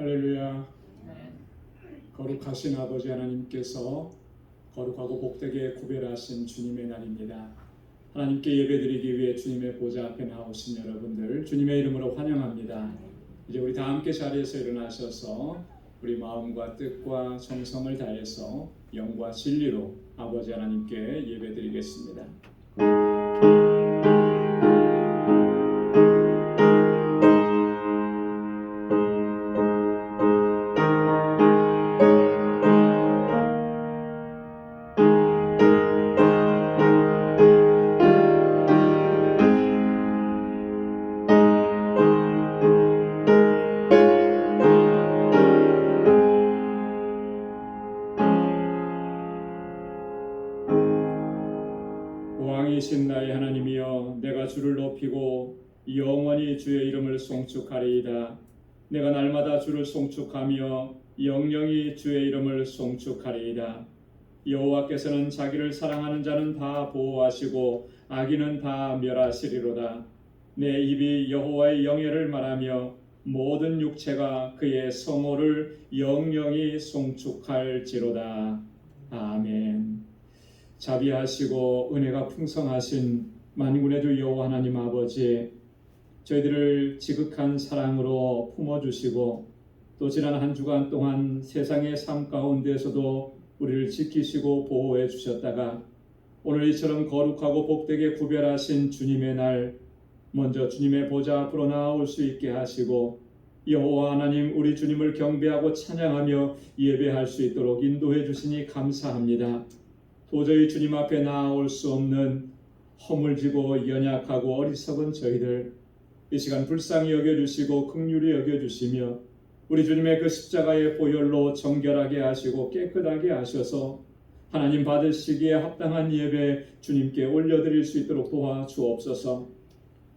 할렐루야. 거룩하신 아버지 하나님께서 거룩하고 복되게 구별하신 주님의 날입니다. 하나님께 예배드리기 위해 주님의 보좌 앞에 나오신 여러분들 주님의 이름으로 환영합니다. 이제 우리 다 함께 자리에서 일어나셔서 우리 마음과 뜻과 정성을 다해서 영과 진리로 아버지 하나님께 예배드리겠습니다. 왕이신 나의 하나님이여, 내가 주를 높이고 영원히 주의 이름을 송축하리이다. 내가 날마다 주를 송축하며 영영이 주의 이름을 송축하리이다. 여호와께서는 자기를 사랑하는 자는 다 보호하시고 악인은 다 멸하시리로다. 내 입이 여호와의 영예를 말하며 모든 육체가 그의 성호를 영영이 송축할지로다. 아멘. 자비하시고 은혜가 풍성하신 만군의 주 여호와 하나님 아버지, 저희들을 지극한 사랑으로 품어주시고 또 지난 한 주간 동안 세상의 삶 가운데서도 우리를 지키시고 보호해 주셨다가 오늘 이처럼 거룩하고 복되게 구별하신 주님의 날, 먼저 주님의 보좌 앞으로 나아올 수 있게 하시고 여호와 하나님, 우리 주님을 경배하고 찬양하며 예배할 수 있도록 인도해 주시니 감사합니다. 도저히 주님 앞에 나아올 수 없는 허물지고 연약하고 어리석은 저희들, 이 시간 불쌍히 여겨주시고 긍휼히 여겨주시며 우리 주님의 그 십자가의 보혈로 정결하게 하시고 깨끗하게 하셔서 하나님 받으시기에 합당한 예배 주님께 올려드릴 수 있도록 도와주옵소서.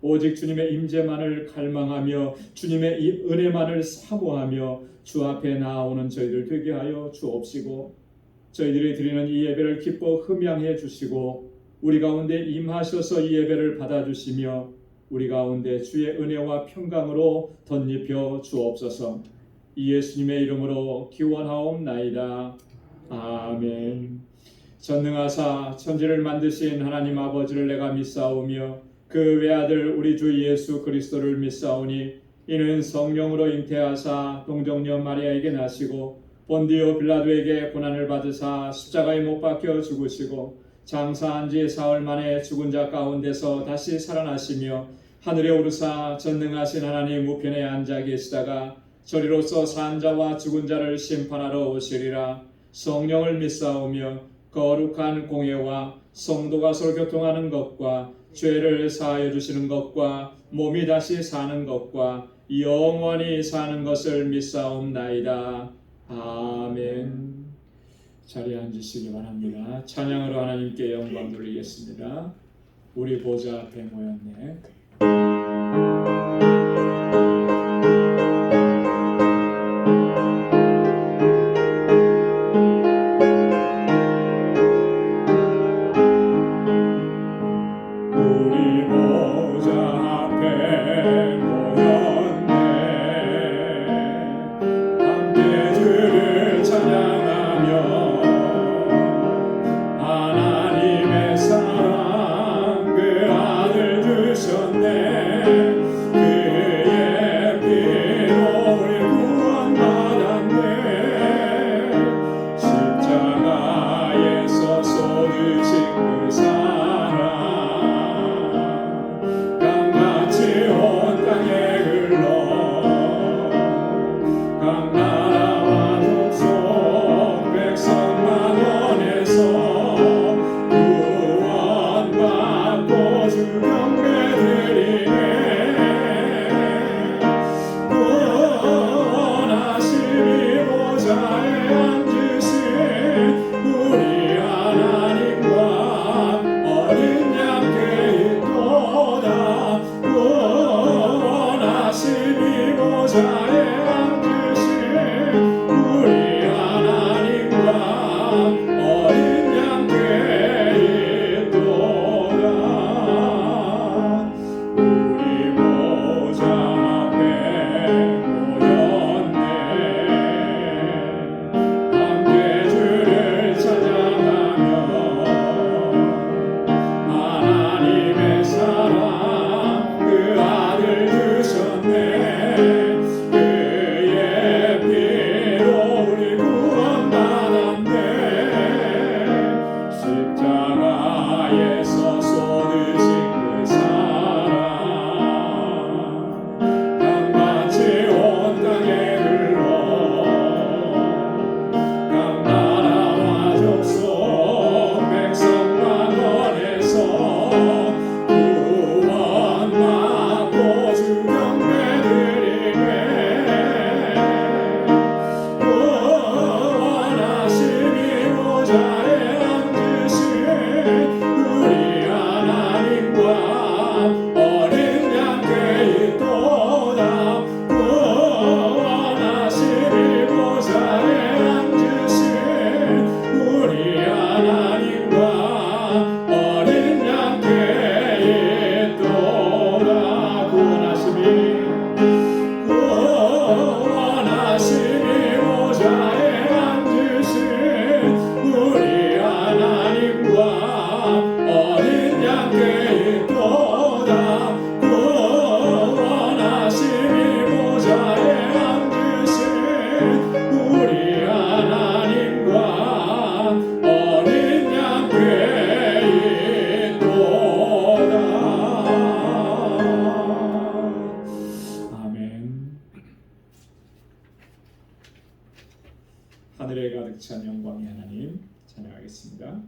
오직 주님의 임재만을 갈망하며 주님의 은혜만을 사모하며 주 앞에 나아오는 저희들 되게 하여 주옵시고, 저희들이 드리는 이 예배를 기뻐 흠양해 주시고 우리 가운데 임하셔서 이 예배를 받아주시며 우리 가운데 주의 은혜와 평강으로 덧입혀 주옵소서. 이 예수님의 이름으로 기원하옵나이다. 아멘. 전능하사 천지를 만드신 하나님 아버지를 내가 믿사오며 그 외아들 우리 주 예수 그리스도를 믿사오니 이는 성령으로 잉태하사 동정녀 마리아에게 나시고 본디오 빌라도에게 고난을 받으사 십자가에 못 박혀 죽으시고 장사한 지 사흘 만에 죽은 자 가운데서 다시 살아나시며 하늘에 오르사 전능하신 하나님 우편에 앉아 계시다가 저리로서 산 자와 죽은 자를 심판하러 오시리라. 성령을 믿사오며 거룩한 공예와 성도가 서로 교통하는 것과 죄를 사하여 주시는 것과 몸이 다시 사는 것과 영원히 사는 것을 믿사옵나이다. 아멘. 자리에 앉으시기 바랍니다. 찬양으로 하나님께 영광 돌리겠습니다. 우리 보좌 앞에 모였네. 하나님의 사랑 그 아들 주셨네. 하늘에 가득 찬 영광의 하나님 찬양하겠습니다.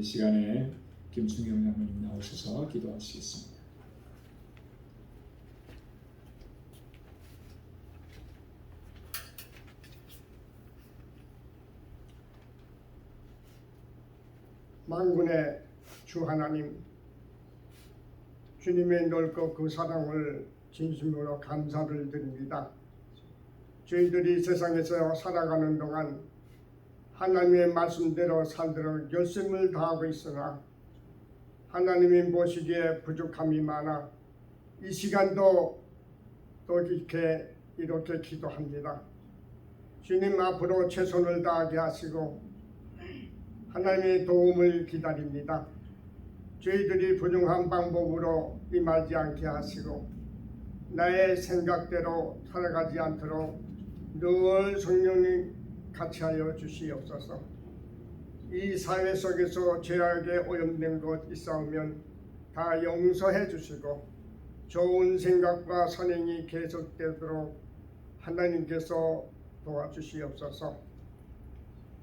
이 시간에 김충영 장로님 나오셔서 기도하시겠습니다. 만군의 주 하나님, 주님의 넓고 그 사랑을 진심으로 감사를 드립니다. 저희들이 세상에서 살아가는 동안 하나님의 말씀대로 살도록 열심을 다하고 있으나 하나님이 보시기에 부족함이 많아 이 시간도 또 이렇게 기도합니다. 주님 앞으로 최선을 다하게 하시고 하나님의 도움을 기다립니다. 저희들이 부정한 방법으로 임하지 않게 하시고 나의 생각대로 살아가지 않도록 늘 성령님 같이 하여 주시옵소서. 이 사회 속에서 죄악에 오염된 것 있사오면 다 용서해 주시고 좋은 생각과 선행이 계속되도록 하나님께서 도와주시옵소서.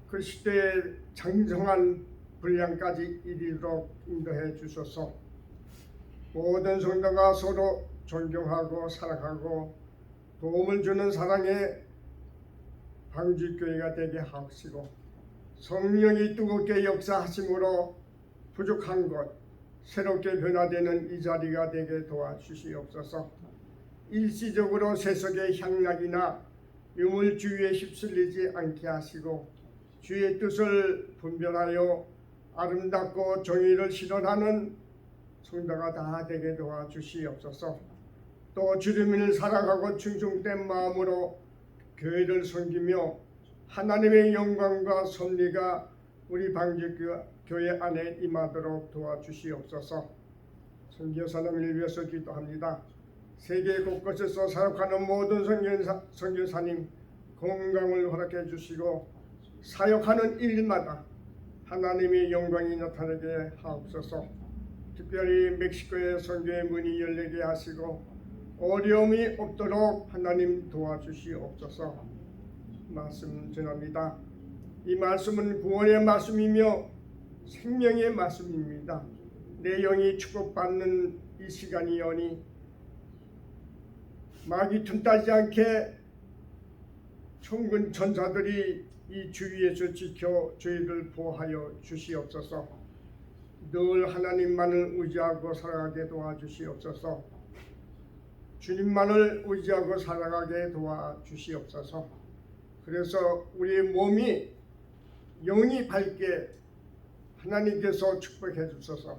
그 시대에 장성한 분량까지 이르도록 인도해 주소서. 모든 성도가 서로 존경하고 사랑하고 도움을 주는 사랑의 방주교회가 되게 하시고 성령이 뜨겁게 역사하심으로 부족한 것 새롭게 변화되는 이 자리가 되게 도와주시옵소서. 일시적으로 세속의 향락이나 유물주의에 휩쓸리지 않게 하시고 주의 뜻을 분별하여 아름답고 정의를 실현하는 성도가 다 되게 도와주시옵소서. 또 주님을 사랑하고 충성된 마음으로 교회를 섬기며 하나님의 영광과 섭리가 우리 방주교회 안에 임하도록 도와주시옵소서. 선교사님을 위해서 기도합니다. 세계 곳곳에서 사역하는 모든 선교사님 건강을 허락해 주시고 사역하는 일마다 하나님의 영광이 나타나게 하옵소서. 특별히 멕시코의 선교의 문이 열리게 하시고 어려움이 없도록 하나님 도와주시옵소서. 말씀 전합니다. 이 말씀은 구원의 말씀이며 생명의 말씀입니다. 내 영이 축복받는 이 시간이오니 마귀 틈타지 않게 천군 천사들이 이 주위에서 지켜 저희를 보호하여 주시옵소서. 늘 하나님만을 의지하고 살아가게 도와주시옵소서. 주님만을 의지하고 살아가게 도와주시옵소서. 그래서 우리 몸이 영이 밝게 하나님께서 축복해 주소서.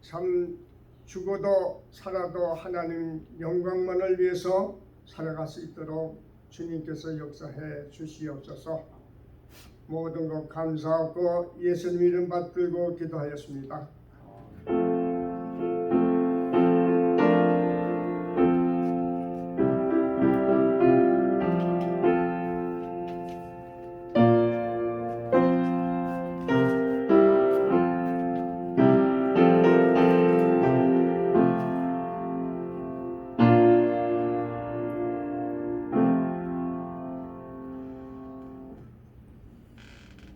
참 죽어도 살아도 하나님 영광만을 위해서 살아갈 수 있도록 주님께서 역사해 주시옵소서. 모든 것 감사하고 예수님 이름 받들고 기도하였습니다.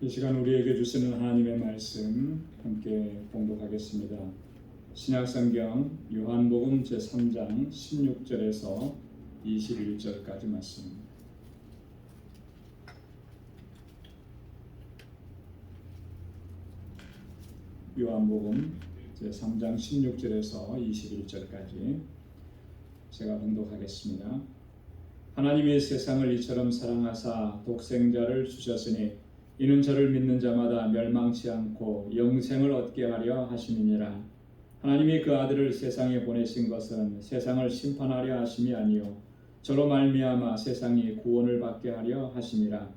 이 시간 우리에게 주시는 하나님의 말씀 함께 봉독하겠습니다. 신약성경 요한복음 제3장 16절에서 21절까지 말씀. 요한복음 제3장 16절에서 21절까지 제가 봉독하겠습니다. 하나님이 세상을 이처럼 사랑하사 독생자를 주셨으니 이는 저를 믿는 자마다 멸망치 않고 영생을 얻게 하려 하심이니라. 하나님이 그 아들을 세상에 보내신 것은 세상을 심판하려 하심이 아니요 저로 말미암아 세상이 구원을 받게 하려 하심이라.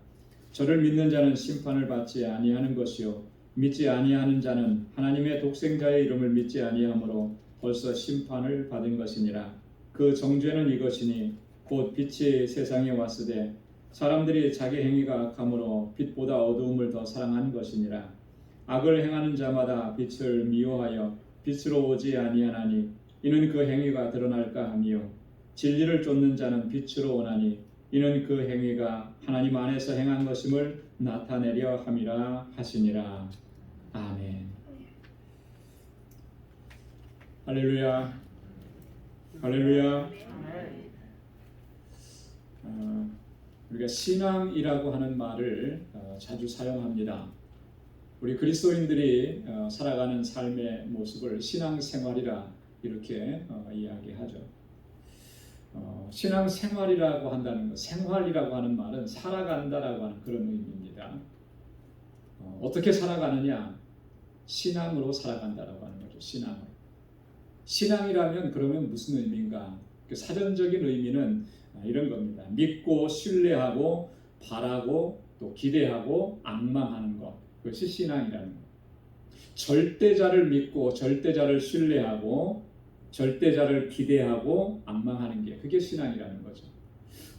저를 믿는 자는 심판을 받지 아니하는 것이요 믿지 아니하는 자는 하나님의 독생자의 이름을 믿지 아니하므로 벌써 심판을 받은 것이니라. 그 정죄는 이것이니 곧 빛이 세상에 왔으되 사람들이 자기 행위가 악함으로 빛보다 어두움을 더 사랑한 것이니라. 악을 행하는 자마다 빛을 미워하여 빛으로 오지 아니하나니 이는 그 행위가 드러날까 하미요 진리를 쫓는 자는 빛으로 오나니 이는 그 행위가 하나님 안에서 행한 것임을 나타내려 함이라 하시니라. 아멘. 할렐루야. 할렐루야. 우리가 신앙이라고 하는 말을 자주 사용합니다. 우리 그리스도인들이 살아가는 삶의 모습을 신앙생활이라 이렇게 이야기하죠. 신앙생활이라고 한다는 것, 생활이라고 하는 말은 살아간다라고 하는 그런 의미입니다. 어떻게 살아가느냐? 신앙으로 살아간다라고 하는 거죠. 신앙으로. 신앙이라면 그러면 무슨 의미인가? 그 사전적인 의미는 이런 겁니다. 믿고 신뢰하고 바라고 또 기대하고 앙망하는 것. 그것이 신앙이라는 것. 절대자를 믿고 절대자를 신뢰하고 절대자를 기대하고 앙망하는 게 그게 신앙이라는 거죠.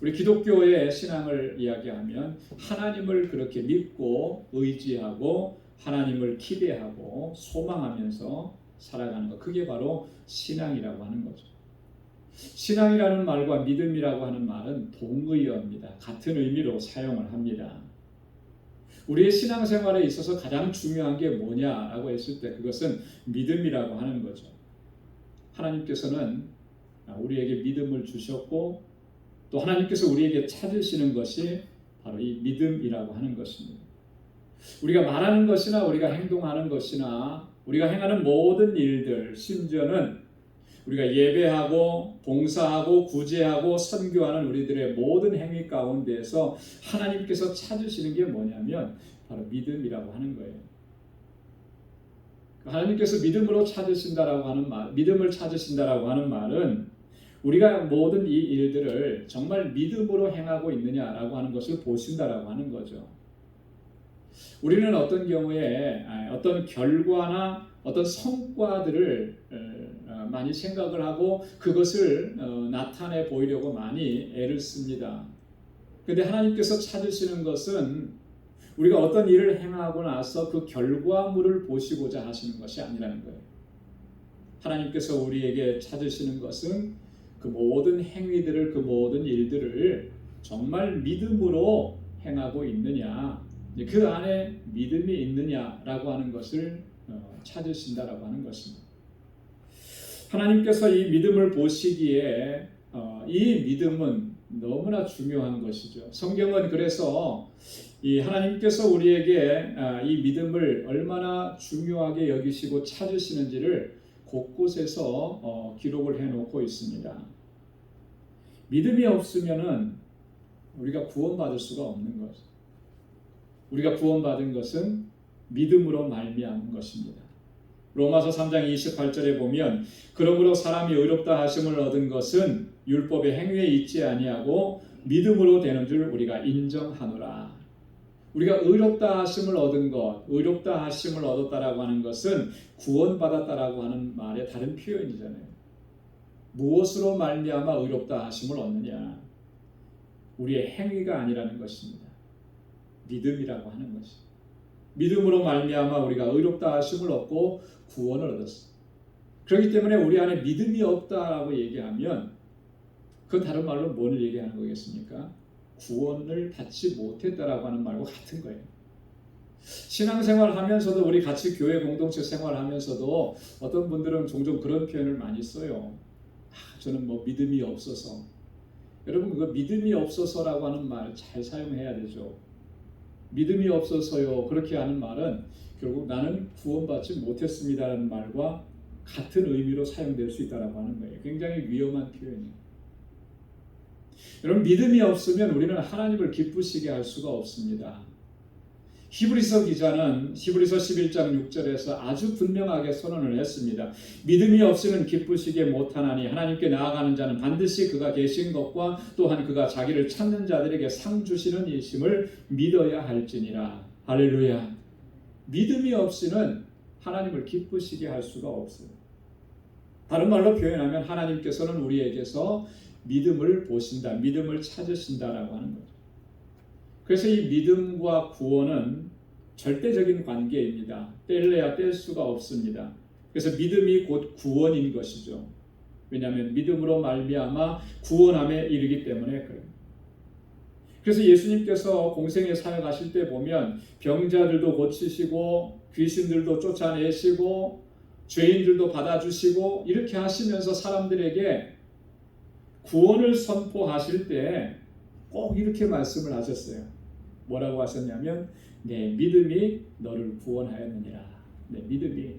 우리 기독교의 신앙을 이야기하면 하나님을 그렇게 믿고 의지하고 하나님을 기대하고 소망하면서 살아가는 것, 그게 바로 신앙이라고 하는 거죠. 신앙이라는 말과 믿음이라고 하는 말은 동의어입니다. 같은 의미로 사용을 합니다. 우리의 신앙생활에 있어서 가장 중요한 게 뭐냐라고 했을 때 그것은 믿음이라고 하는 거죠. 하나님께서는 우리에게 믿음을 주셨고 또 하나님께서 우리에게 찾으시는 것이 바로 이 믿음이라고 하는 것입니다. 우리가 말하는 것이나 우리가 행동하는 것이나 우리가 행하는 모든 일들, 심지어는 우리가 예배하고 봉사하고 구제하고 선교하는 우리들의 모든 행위 가운데에서 하나님께서 찾으시는 게 뭐냐면 바로 믿음이라고 하는 거예요. 하나님께서 믿음으로 찾으신다라고 하는 말, 믿음을 찾으신다라고 하는 말은 우리가 모든 이 일들을 정말 믿음으로 행하고 있느냐라고 하는 것을 보신다라고 하는 거죠. 우리는 어떤 경우에 어떤 결과나 어떤 성과들을 많이 생각을 하고 그것을 나타내 보이려고 많이 애를 씁니다. 그런데 하나님께서 찾으시는 것은 우리가 어떤 일을 행하고 나서 그 결과물을 보시고자 하시는 것이 아니라는 거예요. 하나님께서 우리에게 찾으시는 것은 그 모든 행위들을, 그 모든 일들을 정말 믿음으로 행하고 있느냐, 그 안에 믿음이 있느냐라고 하는 것을 찾으신다라고 하는 것입니다. 하나님께서 이 믿음을 보시기에 이 믿음은 너무나 중요한 것이죠. 성경은 그래서 이 하나님께서 우리에게 이 믿음을 얼마나 중요하게 여기시고 찾으시는지를 곳곳에서 기록을 해놓고 있습니다. 믿음이 없으면은 우리가 구원받을 수가 없는 거죠. 우리가 구원받은 것은 믿음으로 말미암은 것입니다. 로마서 3장 28절에 보면 그러므로 사람이 의롭다 하심을 얻은 것은 율법의 행위에 있지 아니하고 믿음으로 되는 줄 우리가 인정하노라. 우리가 의롭다 하심을 얻은 것, 의롭다 하심을 얻었다라고 하는 것은 구원받았다라고 하는 말의 다른 표현이잖아요. 무엇으로 말미암아 의롭다 하심을 얻느냐? 우리의 행위가 아니라는 것입니다. 믿음이라고 하는 것입니다. 믿음으로 말미암아 우리가 의롭다 하심을 얻고 구원을 얻었습니다. 그렇기 때문에 우리 안에 믿음이 없다라고 얘기하면 그 다른 말로 뭘 얘기하는 거겠습니까? 구원을 받지 못했다라고 하는 말과 같은 거예요. 신앙생활 하면서도 우리 같이 교회 공동체 생활하면서도 어떤 분들은 종종 그런 표현을 많이 써요. 저는 뭐 믿음이 없어서. 여러분 그 믿음이 없어서라고 하는 말 잘 사용해야 되죠. 믿음이 없어서요. 그렇게 하는 말은 결국 나는 구원받지 못했습니다라는 말과 같은 의미로 사용될 수 있다라고 하는 거예요. 굉장히 위험한 표현이에요. 여러분 믿음이 없으면 우리는 하나님을 기쁘시게 할 수가 없습니다. 히브리서 기자는 히브리서 11장 6절에서 아주 분명하게 선언을 했습니다. 믿음이 없이는 기쁘시게 못하나니 하나님께 나아가는 자는 반드시 그가 계신 것과 또한 그가 자기를 찾는 자들에게 상 주시는 이심을 믿어야 할지니라. 할렐루야. 믿음이 없이는 하나님을 기쁘시게 할 수가 없어요. 다른 말로 표현하면 하나님께서는 우리에게서 믿음을 보신다, 믿음을 찾으신다라고 하는 거죠. 그래서 이 믿음과 구원은 절대적인 관계입니다. 뗄래야 뗄 수가 없습니다. 그래서 믿음이 곧 구원인 것이죠. 왜냐하면 믿음으로 말미암아 구원함에 이르기 때문에 그래요. 그래서 예수님께서 공생에 사역하실 때 보면 병자들도 고치시고 귀신들도 쫓아내시고 죄인들도 받아주시고 이렇게 하시면서 사람들에게 구원을 선포하실 때 꼭 이렇게 말씀을 하셨어요. 뭐라고 하셨냐면 내 믿음이 너를 구원하였느니라. 내 믿음이.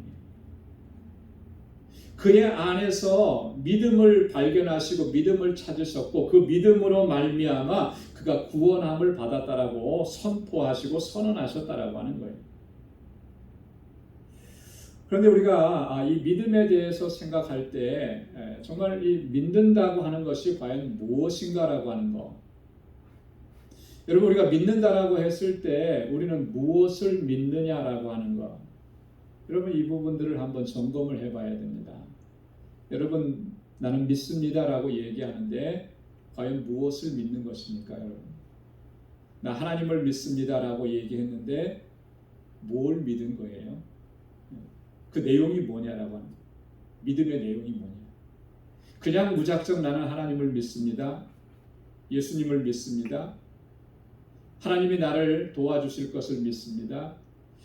그의 안에서 믿음을 발견하시고 믿음을 찾으셨고 그 믿음으로 말미암아 그가 구원함을 받았다라고 선포하시고 선언하셨다라고 하는 거예요. 그런데 우리가 이 믿음에 대해서 생각할 때 정말 이 믿는다고 하는 것이 과연 무엇인가라고 하는 거. 여러분 우리가 믿는다라고 했을 때 우리는 무엇을 믿느냐라고 하는 거. 여러분 이 부분들을 한번 점검을 해봐야 됩니다. 여러분, 나는 믿습니다라고 얘기하는데 과연 무엇을 믿는 것입니까, 여러분? 나 하나님을 믿습니다라고 얘기했는데 뭘 믿은 거예요? 그 내용이 뭐냐라고 하는 거예요. 믿음의 내용이 뭐냐? 그냥 무작정 나는 하나님을 믿습니다. 예수님을 믿습니다. 하나님이 나를 도와주실 것을 믿습니다.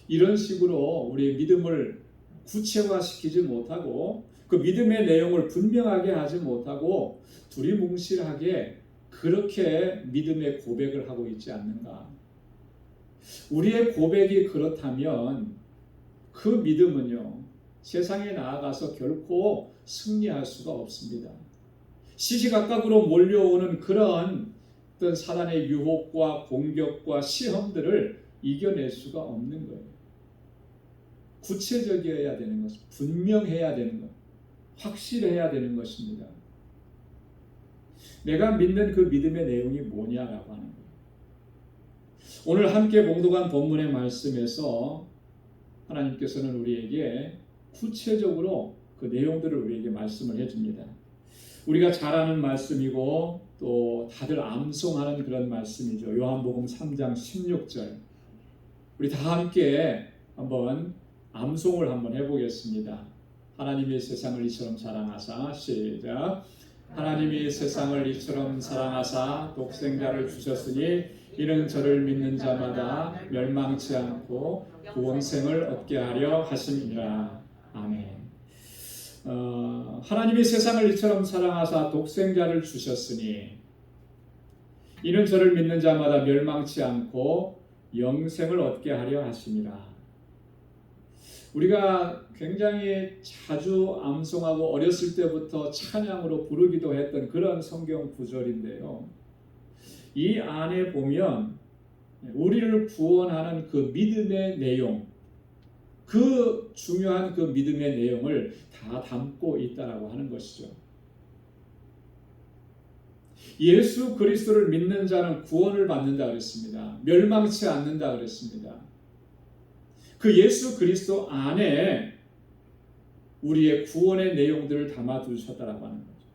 이런 식으로 우리의 믿음을 구체화시키지 못하고 그 믿음의 내용을 분명하게 하지 못하고 두리뭉실하게 그렇게 믿음의 고백을 하고 있지 않는가? 우리의 고백이 그렇다면 그 믿음은요, 세상에 나아가서 결코 승리할 수가 없습니다. 시시각각으로 몰려오는 그런 어떤 사단의 유혹과 공격과 시험들을 이겨낼 수가 없는 거예요. 구체적이어야 되는 것, 분명해야 되는 것, 확실해야 되는 것입니다. 내가 믿는 그 믿음의 내용이 뭐냐라고 하는 거예요. 오늘 함께 봉독한 본문의 말씀에서 하나님께서는 우리에게 구체적으로 그 내용들을 우리에게 말씀을 해줍니다. 우리가 잘 아는 말씀이고 또 다들 암송하는 그런 말씀이죠. 요한복음 3장 16절. 우리 다 함께 한번 암송을 한번 해보겠습니다. 하나님이 세상을 이처럼 사랑하사, 시작. 하나님이 세상을 이처럼 사랑하사 독생자를 주셨으니 이는 저를 믿는 자마다 멸망치 않고 구원생을 얻게 하려 하심이라. 아멘. 하나님이 세상을 이처럼 사랑하사 독생자를 주셨으니 이는 저를 믿는 자마다 멸망치 않고 영생을 얻게 하려 하심이라. 우리가 굉장히 자주 암송하고 어렸을 때부터 찬양으로 부르기도 했던 그런 성경 구절인데요. 이 안에 보면 우리를 구원하는 그 믿음의 내용, 그 중요한 그 믿음의 내용을 다 담고 있다라고 하는 것이죠. 예수 그리스도를 믿는 자는 구원을 받는다 그랬습니다. 멸망치 않는다 그랬습니다. 그 예수 그리스도 안에 우리의 구원의 내용들을 담아 두셨다라고 하는 거죠.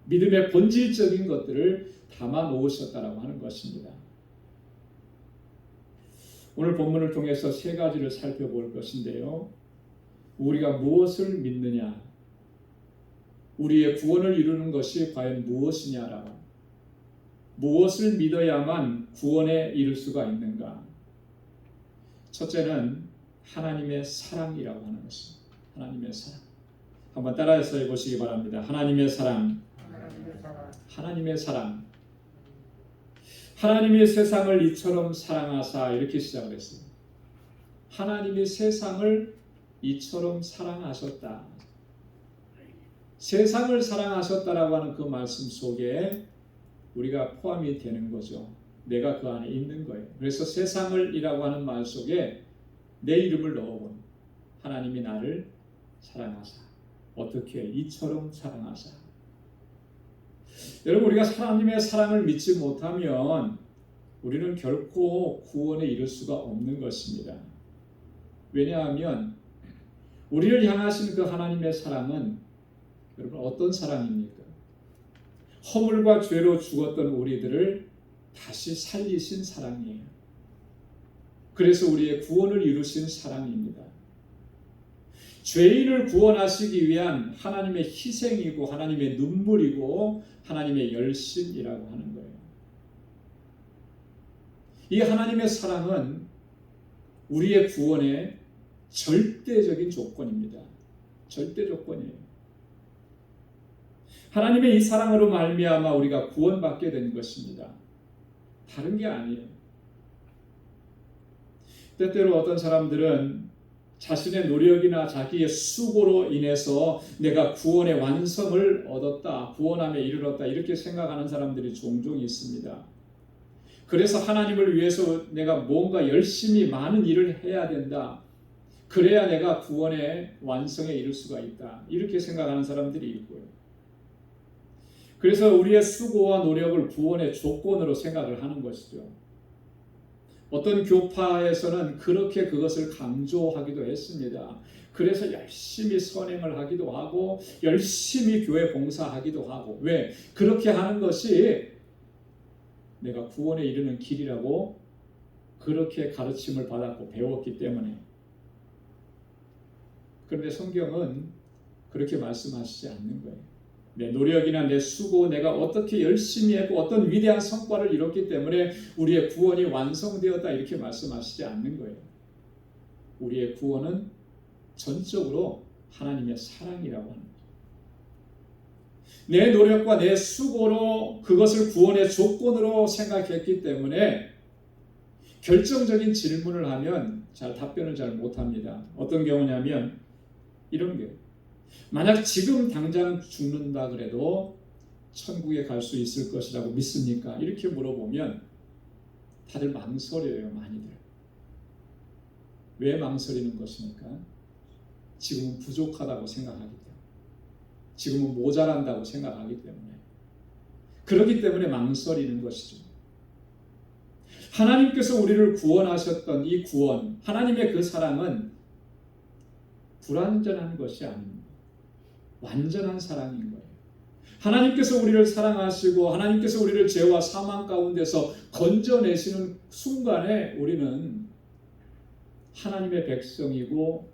믿음의 본질적인 것들을 담아 놓으셨다라고 하는 것입니다. 오늘 본문을 통해서 세 가지를 살펴볼 것인데요. 우리가 무엇을 믿느냐, 우리의 구원을 이루는 것이 과연 무엇이냐라고, 무엇을 믿어야만 구원에 이를 수가 있는가. 첫째는 하나님의 사랑이라고 하는 것입니다. 하나님의 사랑. 한번 따라해서 해보시기 바랍니다. 하나님의 사랑. 하나님의 사랑. 하나님이 세상을 이처럼 사랑하사, 이렇게 시작을 했어요. 하나님이 세상을 이처럼 사랑하셨다. 세상을 사랑하셨다라고 하는 그 말씀 속에 우리가 포함이 되는 거죠. 내가 그 안에 있는 거예요. 그래서 세상을 이라고 하는 말 속에 내 이름을 넣어본 하나님이 나를 사랑하사. 어떻게? 이처럼 사랑하사. 여러분, 우리가 하나님의 사랑을 믿지 못하면 우리는 결코 구원에 이를 수가 없는 것입니다. 왜냐하면 우리를 향하신 그 하나님의 사랑은 여러분 어떤 사랑입니까? 허물과 죄로 죽었던 우리들을 다시 살리신 사랑이에요. 그래서 우리의 구원을 이루신 사랑입니다. 죄인을 구원하시기 위한 하나님의 희생이고 하나님의 눈물이고 하나님의 열심이라고 하는 거예요. 이 하나님의 사랑은 우리의 구원의 절대적인 조건입니다. 절대 조건이에요. 하나님의 이 사랑으로 말미암아 우리가 구원받게 된 것입니다. 다른 게 아니에요. 때때로 어떤 사람들은 자신의 노력이나 자기의 수고로 인해서 내가 구원의 완성을 얻었다, 구원함에 이르렀다, 이렇게 생각하는 사람들이 종종 있습니다. 그래서 하나님을 위해서 내가 뭔가 열심히 많은 일을 해야 된다, 그래야 내가 구원의 완성에 이를 수가 있다, 이렇게 생각하는 사람들이 있고요. 그래서 우리의 수고와 노력을 구원의 조건으로 생각을 하는 것이죠. 어떤 교파에서는 그렇게 그것을 강조하기도 했습니다. 그래서 열심히 선행을 하기도 하고 열심히 교회 봉사하기도 하고. 왜? 그렇게 하는 것이 내가 구원에 이르는 길이라고 그렇게 가르침을 받았고 배웠기 때문에. 그런데 성경은 그렇게 말씀하시지 않는 거예요. 내 노력이나 내 수고, 내가 어떻게 열심히 했고 어떤 위대한 성과를 이뤘기 때문에 우리의 구원이 완성되었다 이렇게 말씀하시지 않는 거예요. 우리의 구원은 전적으로 하나님의 사랑이라고 하는 거예요. 내 노력과 내 수고로 그것을 구원의 조건으로 생각했기 때문에 결정적인 질문을 하면 답변을 잘 못합니다. 어떤 경우냐면 이런 게, 만약 지금 당장 죽는다 그래도 천국에 갈 수 있을 것이라고 믿습니까? 이렇게 물어보면 다들 망설여요. 많이들. 왜 망설이는 것입니까? 지금은 부족하다고 생각하기 때문에, 지금은 모자란다고 생각하기 때문에, 그렇기 때문에 망설이는 것이죠. 하나님께서 우리를 구원하셨던 이 구원, 하나님의 그 사랑은 불완전한 것이 아닙니다. 완전한 사랑인 거예요. 하나님께서 우리를 사랑하시고 하나님께서 우리를 죄와 사망 가운데서 건져내시는 순간에 우리는 하나님의 백성이고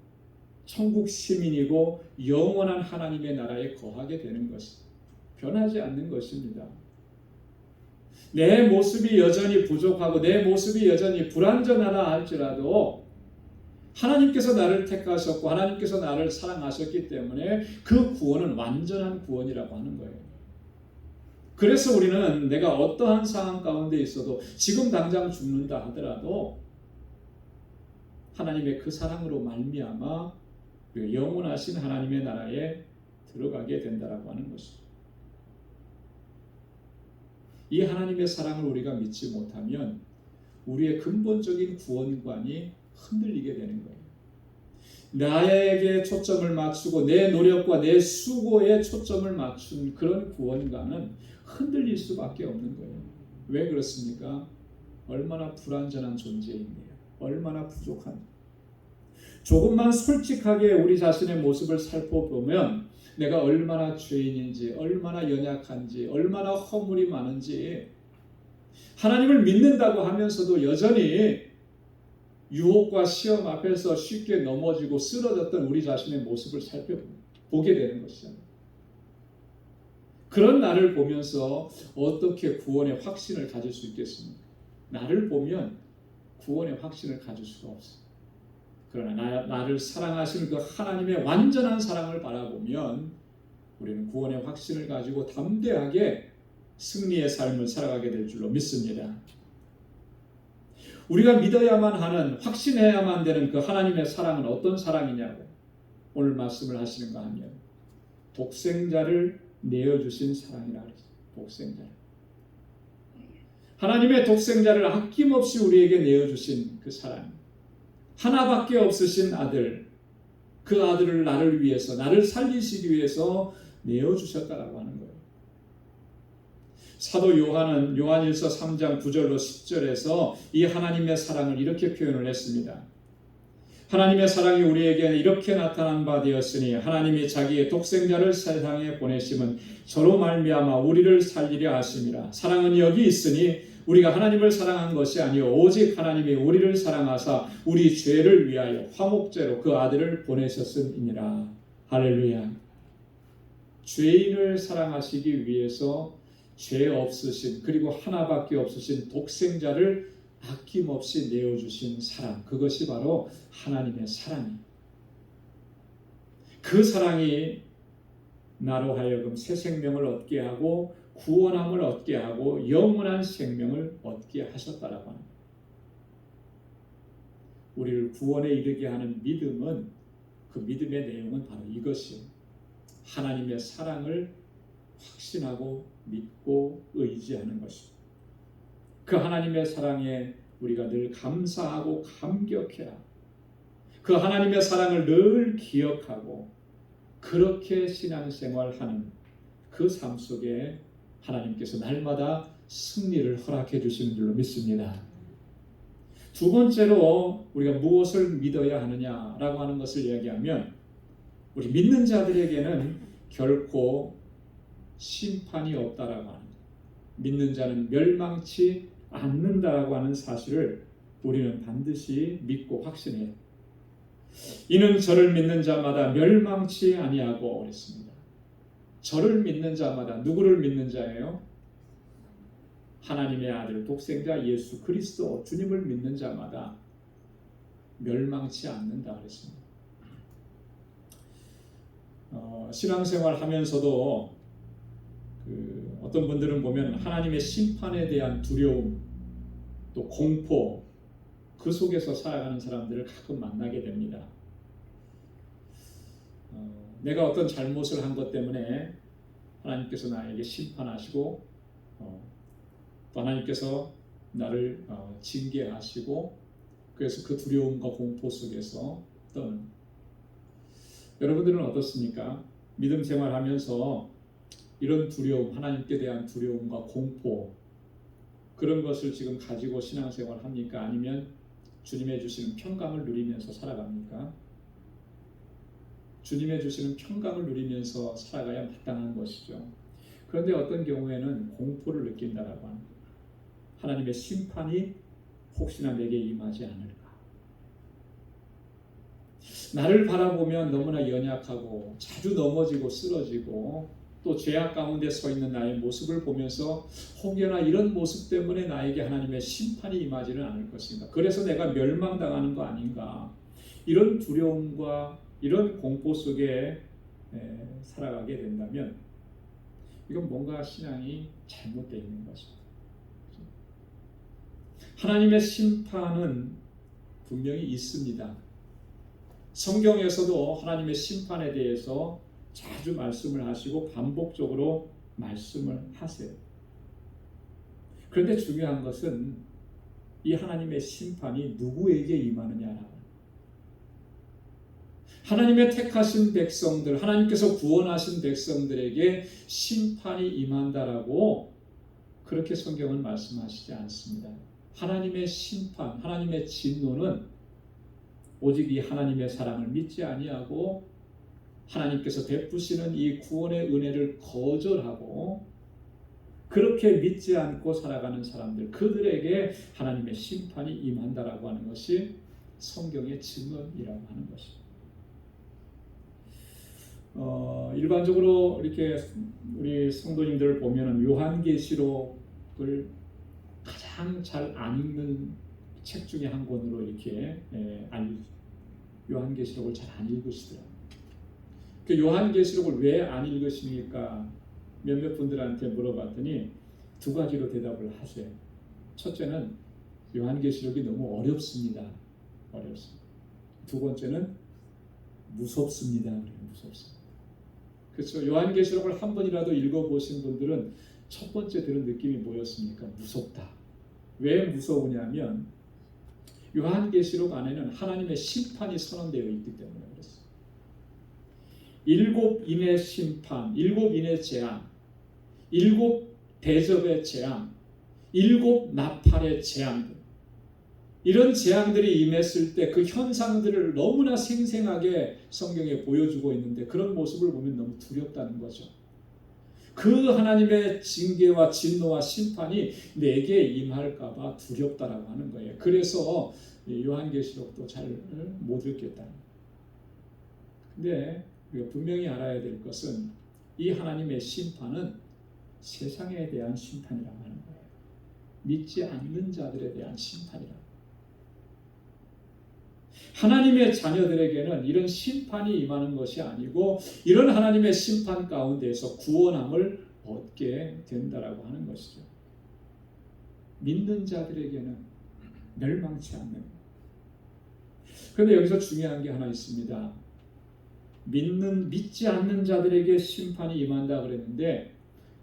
천국 시민이고 영원한 하나님의 나라에 거하게 되는 것이 변하지 않는 것입니다. 내 모습이 여전히 부족하고 내 모습이 여전히 불완전하다 할지라도 하나님께서 나를 택하셨고 하나님께서 나를 사랑하셨기 때문에 그 구원은 완전한 구원이라고 하는 거예요. 그래서 우리는 내가 어떠한 상황 가운데 있어도 지금 당장 죽는다 하더라도 하나님의 그 사랑으로 말미암아 영원하신 하나님의 나라에 들어가게 된다라고 하는 것이죠. 이 하나님의 사랑을 우리가 믿지 못하면 우리의 근본적인 구원관이 흔들리게 되는 거예요. 나에게 초점을 맞추고 내 노력과 내 수고에 초점을 맞춘 그런 구원관은 흔들릴 수밖에 없는 거예요. 왜 그렇습니까? 얼마나 불완전한 존재인데요. 얼마나 부족한. 조금만 솔직하게 우리 자신의 모습을 살펴보면 내가 얼마나 죄인인지, 얼마나 연약한지, 얼마나 허물이 많은지, 하나님을 믿는다고 하면서도 여전히 유혹과 시험 앞에서 쉽게 넘어지고 쓰러졌던 우리 자신의 모습을 살펴보게 되는 것이죠. 그런 나를 보면서 어떻게 구원의 확신을 가질 수 있겠습니까? 나를 보면 구원의 확신을 가질 수가 없어요. 그러나 나를 사랑하시는 그 하나님의 완전한 사랑을 바라보면 우리는 구원의 확신을 가지고 담대하게 승리의 삶을 살아가게 될 줄로 믿습니다. 우리가 믿어야만 하는, 확신해야만 되는 그 하나님의 사랑은 어떤 사랑이냐고 오늘 말씀을 하시는가 하면 독생자를 내어주신 사랑이라고 했어요. 독생자. 하나님의 독생자를 아낌없이 우리에게 내어주신 그 사랑. 하나밖에 없으신 아들, 그 아들을 나를 위해서, 나를 살리시기 위해서 내어주셨다라고 하는 거예요. 사도 요한은 요한일서 3장 9절로 10절에서 이 하나님의 사랑을 이렇게 표현을 했습니다. 하나님의 사랑이 우리에게 이렇게 나타난 바 되었으니 하나님이 자기의 독생자를 세상에 보내심은 저로 말미암아 우리를 살리려 하심이라. 사랑은 여기 있으니 우리가 하나님을 사랑한 것이 아니요 오직 하나님이 우리를 사랑하사 우리 죄를 위하여 화목제로 그 아들을 보내셨음이니라. 할렐루야. 죄인을 사랑하시기 위해서 죄 없으신, 그리고 하나밖에 없으신 독생자를 아낌없이 내어주신 사랑, 그것이 바로 하나님의 사랑이에요. 그 사랑이 나로 하여금 새 생명을 얻게 하고 구원함을 얻게 하고 영원한 생명을 얻게 하셨다라고 합니다. 우리를 구원에 이르게 하는 믿음은, 그 믿음의 내용은 바로 이것이에요. 하나님의 사랑을 확신하고 믿고 의지하는 것입니다. 그 하나님의 사랑에 우리가 늘 감사하고 감격해야, 그 하나님의 사랑을 늘 기억하고 그렇게 신앙생활하는 그 삶 속에 하나님께서 날마다 승리를 허락해 주시는 줄로 믿습니다. 두 번째로 우리가 무엇을 믿어야 하느냐라고 하는 것을 이야기하면 우리 믿는 자들에게는 결코 심판이 없다라고 하는 거예요. 믿는 자는 멸망치 않는다라고 하는 사실을 우리는 반드시 믿고 확신해요. 이는 저를 믿는 자마다 멸망치 아니하고 그랬습니다. 저를 믿는 자마다 누구를 믿는 자예요? 하나님의 아들 독생자 예수 그리스도 주님을 믿는 자마다 멸망치 않는다 그랬습니다. 신앙생활 하면서도 어떤 분들은 보면 하나님의 심판에 대한 두려움 또 공포 그 속에서 살아가는 사람들을 가끔 만나게 됩니다. 내가 어떤 잘못을 한 것 때문에 하나님께서 나에게 심판하시고 또 하나님께서 나를 징계하시고 그래서 그 두려움과 공포 속에서 떠는 여러분들은 어떻습니까? 믿음 생활하면서 이런 두려움, 하나님께 대한 두려움과 공포 그런 것을 지금 가지고 신앙생활 합니까? 아니면 주님의 주시는 평강을 누리면서 살아갑니까? 주님의 주시는 평강을 누리면서 살아가야 마땅한 것이죠. 그런데 어떤 경우에는 공포를 느낀다라고 합니다. 하나님의 심판이 혹시나 내게 임하지 않을까? 나를 바라보면 너무나 연약하고 자주 넘어지고 쓰러지고 또 죄악 가운데 서 있는 나의 모습을 보면서 혹여나 이런 모습 때문에 나에게 하나님의 심판이 임하지는 않을 것인가? 그래서 내가 멸망당하는 거 아닌가? 이런 두려움과 이런 공포 속에 살아가게 된다면 이건 뭔가 신앙이 잘못되어 있는 것입니다. 하나님의 심판은 분명히 있습니다. 성경에서도 하나님의 심판에 대해서 자주 말씀을 하시고 반복적으로 말씀을 하세요. 그런데 중요한 것은 이 하나님의 심판이 누구에게 임하느냐라고. 하나님의 택하신 백성들, 하나님께서 구원하신 백성들에게 심판이 임한다라고 그렇게 성경은 말씀하시지 않습니다. 하나님의 심판, 하나님의 진노는 오직 이 하나님의 사랑을 믿지 아니하고 하나님께서 베푸시는 이 구원의 은혜를 거절하고 그렇게 믿지 않고 살아가는 사람들, 그들에게 하나님의 심판이 임한다라고 하는 것이 성경의 증언이라고 하는 것입니다. 일반적으로 이렇게 우리 성도님들을 보면은 요한계시록을 가장 잘 안 읽는 책 중에 한 권으로 이렇게 요한계시록을 잘 안 읽으시더라고요. 그 요한계시록을 왜 안 읽으십니까? 몇몇 분들한테 물어봤더니 두 가지로 대답을 하세요. 첫째는 요한계시록이 너무 어렵습니다. 어렵습니다. 두 번째는 무섭습니다. 무섭습니다. 그렇죠. 요한계시록을 한 번이라도 읽어보신 분들은 첫 번째 들은 느낌이 뭐였습니까? 무섭다. 왜 무서우냐면 요한계시록 안에는 하나님의 심판이 선언되어 있기 때문에 그렇습니다. 일곱 인의 심판, 일곱 인의 재앙, 일곱 대접의 재앙, 일곱 나팔의 재앙들, 이런 재앙들이 임했을 때 그 현상들을 너무나 생생하게 성경에 보여주고 있는데 그런 모습을 보면 너무 두렵다는 거죠. 그 하나님의 징계와 진노와 심판이 내게 임할까 봐 두렵다라고 하는 거예요. 그래서 요한계시록도 잘 못 읽겠다. 근데 우리가 분명히 알아야 될 것은 이 하나님의 심판은 세상에 대한 심판이라고 하는 거예요. 믿지 않는 자들에 대한 심판이라고. 하나님의 자녀들에게는 이런 심판이 임하는 것이 아니고 이런 하나님의 심판 가운데에서 구원함을 얻게 된다라고 하는 것이죠. 믿는 자들에게는 멸망치 않는. 그런데 여기서 중요한 게 하나 있습니다. 믿지 않는 자들에게 심판이 임한다 그랬는데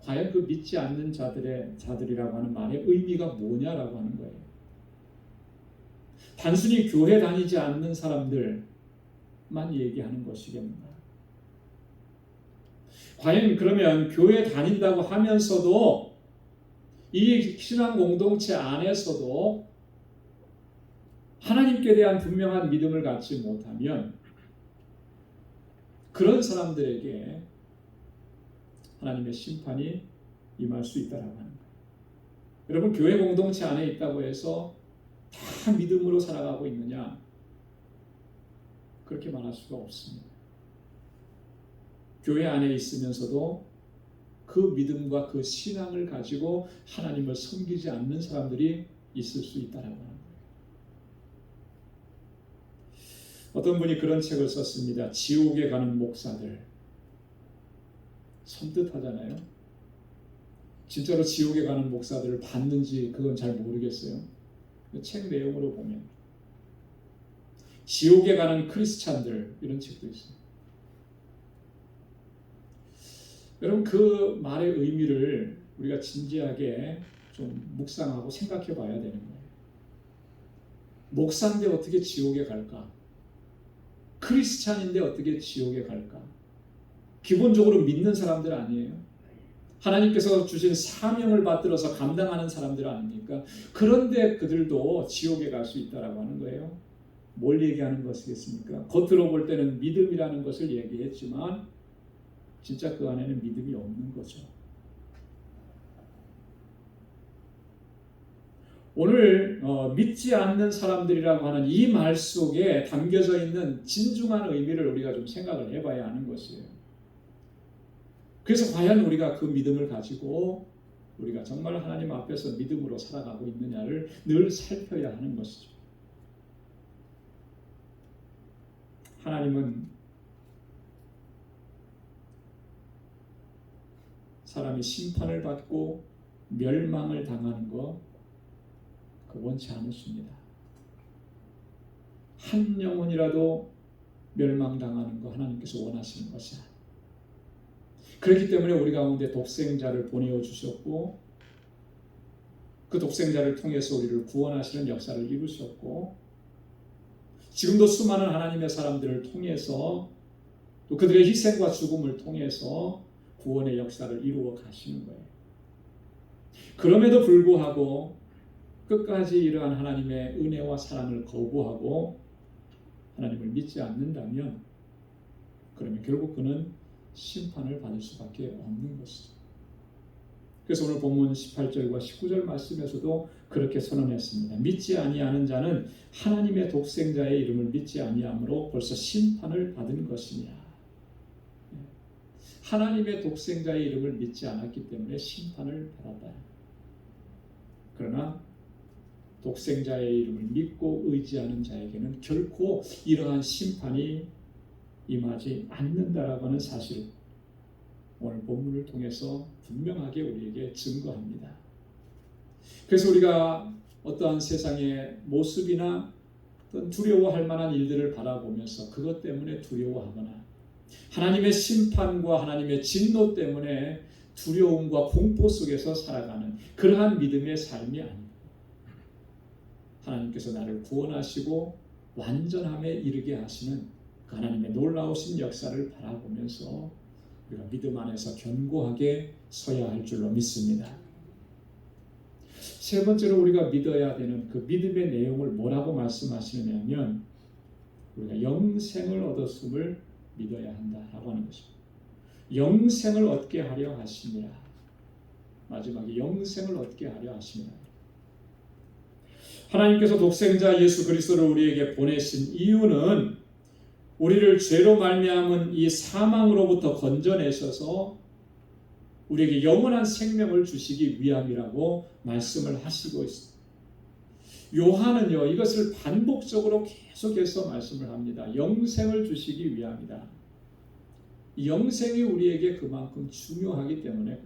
과연 그 믿지 않는 자들이라고 하는 말의 의미가 뭐냐라고 하는 거예요. 단순히 교회 다니지 않는 사람들만 얘기하는 것이겠는가? 과연 그러면 교회 다닌다고 하면서도 이 신앙 공동체 안에서도 하나님께 대한 분명한 믿음을 갖지 못하면 그런 사람들에게 하나님의 심판이 임할 수 있다라고 하는 거예요. 여러분, 교회 공동체 안에 있다고 해서 다 믿음으로 살아가고 있느냐? 그렇게 말할 수가 없습니다. 교회 안에 있으면서도 그 믿음과 그 신앙을 가지고 하나님을 섬기지 않는 사람들이 있을 수 있다라고 하는 거예요. 어떤 분이 그런 책을 썼습니다. 지옥에 가는 목사들. 섬뜩하잖아요. 진짜로 지옥에 가는 목사들을 봤는지 그건 잘 모르겠어요. 책 내용으로 보면 지옥에 가는 크리스찬들, 이런 책도 있어요. 여러분, 그 말의 의미를 우리가 진지하게 좀 묵상하고 생각해 봐야 되는 거예요. 목사인데 어떻게 지옥에 갈까? 크리스찬인데 어떻게 지옥에 갈까? 기본적으로 믿는 사람들 아니에요? 하나님께서 주신 사명을 받들어서 감당하는 사람들 아닙니까? 그런데 그들도 지옥에 갈 수 있다라고 하는 거예요. 뭘 얘기하는 것이겠습니까? 겉으로 볼 때는 믿음이라는 것을 얘기했지만 진짜 그 안에는 믿음이 없는 거죠. 오늘 믿지 않는 사람들이라고 하는 이 말 속에 담겨져 있는 진중한 의미를 우리가 좀 생각을 해봐야 하는 것이에요. 그래서 과연 우리가 그 믿음을 가지고 우리가 정말 하나님 앞에서 믿음으로 살아가고 있느냐를 늘 살펴야 하는 것이죠. 하나님은 사람이 심판을 받고 멸망을 당하는 거 원치 않으십니다. 한 영혼이라도 멸망당하는 거 하나님께서 원하시는 것이 아니에요. 그렇기 때문에 우리 가운데 독생자를 보내어 주셨고 그 독생자를 통해서 우리를 구원하시는 역사를 이루셨고 지금도 수많은 하나님의 사람들을 통해서 또 그들의 희생과 죽음을 통해서 구원의 역사를 이루어 가시는 거예요. 그럼에도 불구하고 끝까지 이러한 하나님의 은혜와 사랑을 거부하고 하나님을 믿지 않는다면 그러면 결국 그는 심판을 받을 수밖에 없는 것이죠. 그래서 오늘 본문 18절과 19절 말씀에서도 그렇게 선언했습니다. 믿지 아니하는 자는 하나님의 독생자의 이름을 믿지 아니함으로 벌써 심판을 받은 것이냐. 하나님의 독생자의 이름을 믿지 않았기 때문에 심판을 받았다. 그러나 독생자의 이름을 믿고 의지하는 자에게는 결코 이러한 심판이 임하지 않는다라고 하는 사실을 오늘 본문을 통해서 분명하게 우리에게 증거합니다. 그래서 우리가 어떠한 세상의 모습이나 어떤 두려워할 만한 일들을 바라보면서 그것 때문에 두려워하거나 하나님의 심판과 하나님의 진노 때문에 두려움과 공포 속에서 살아가는 그러한 믿음의 삶이 아닙니다. 하나님께서 나를 구원하시고 완전함에 이르게 하시는 그 하나님의 놀라우신 역사를 바라보면서 우리가 믿음 안에서 견고하게 서야 할 줄로 믿습니다. 세 번째로 우리가 믿어야 되는 그 믿음의 내용을 뭐라고 말씀하시느냐면 우리가 영생을 얻었음을 믿어야 한다라고 하는 것입니다. 영생을 얻게 하려 하심이라. 마지막에 영생을 얻게 하려 하심이라. 하나님께서 독생자 예수 그리스도를 우리에게 보내신 이유는 우리를 죄로 말미암은 이 사망으로부터 건져내셔서 우리에게 영원한 생명을 주시기 위함이라고 말씀을 하시고 있습니다. 요한은요 이것을 반복적으로 계속해서 말씀을 합니다. 영생을 주시기 위함이다. 영생이 우리에게 그만큼 중요하기 때문에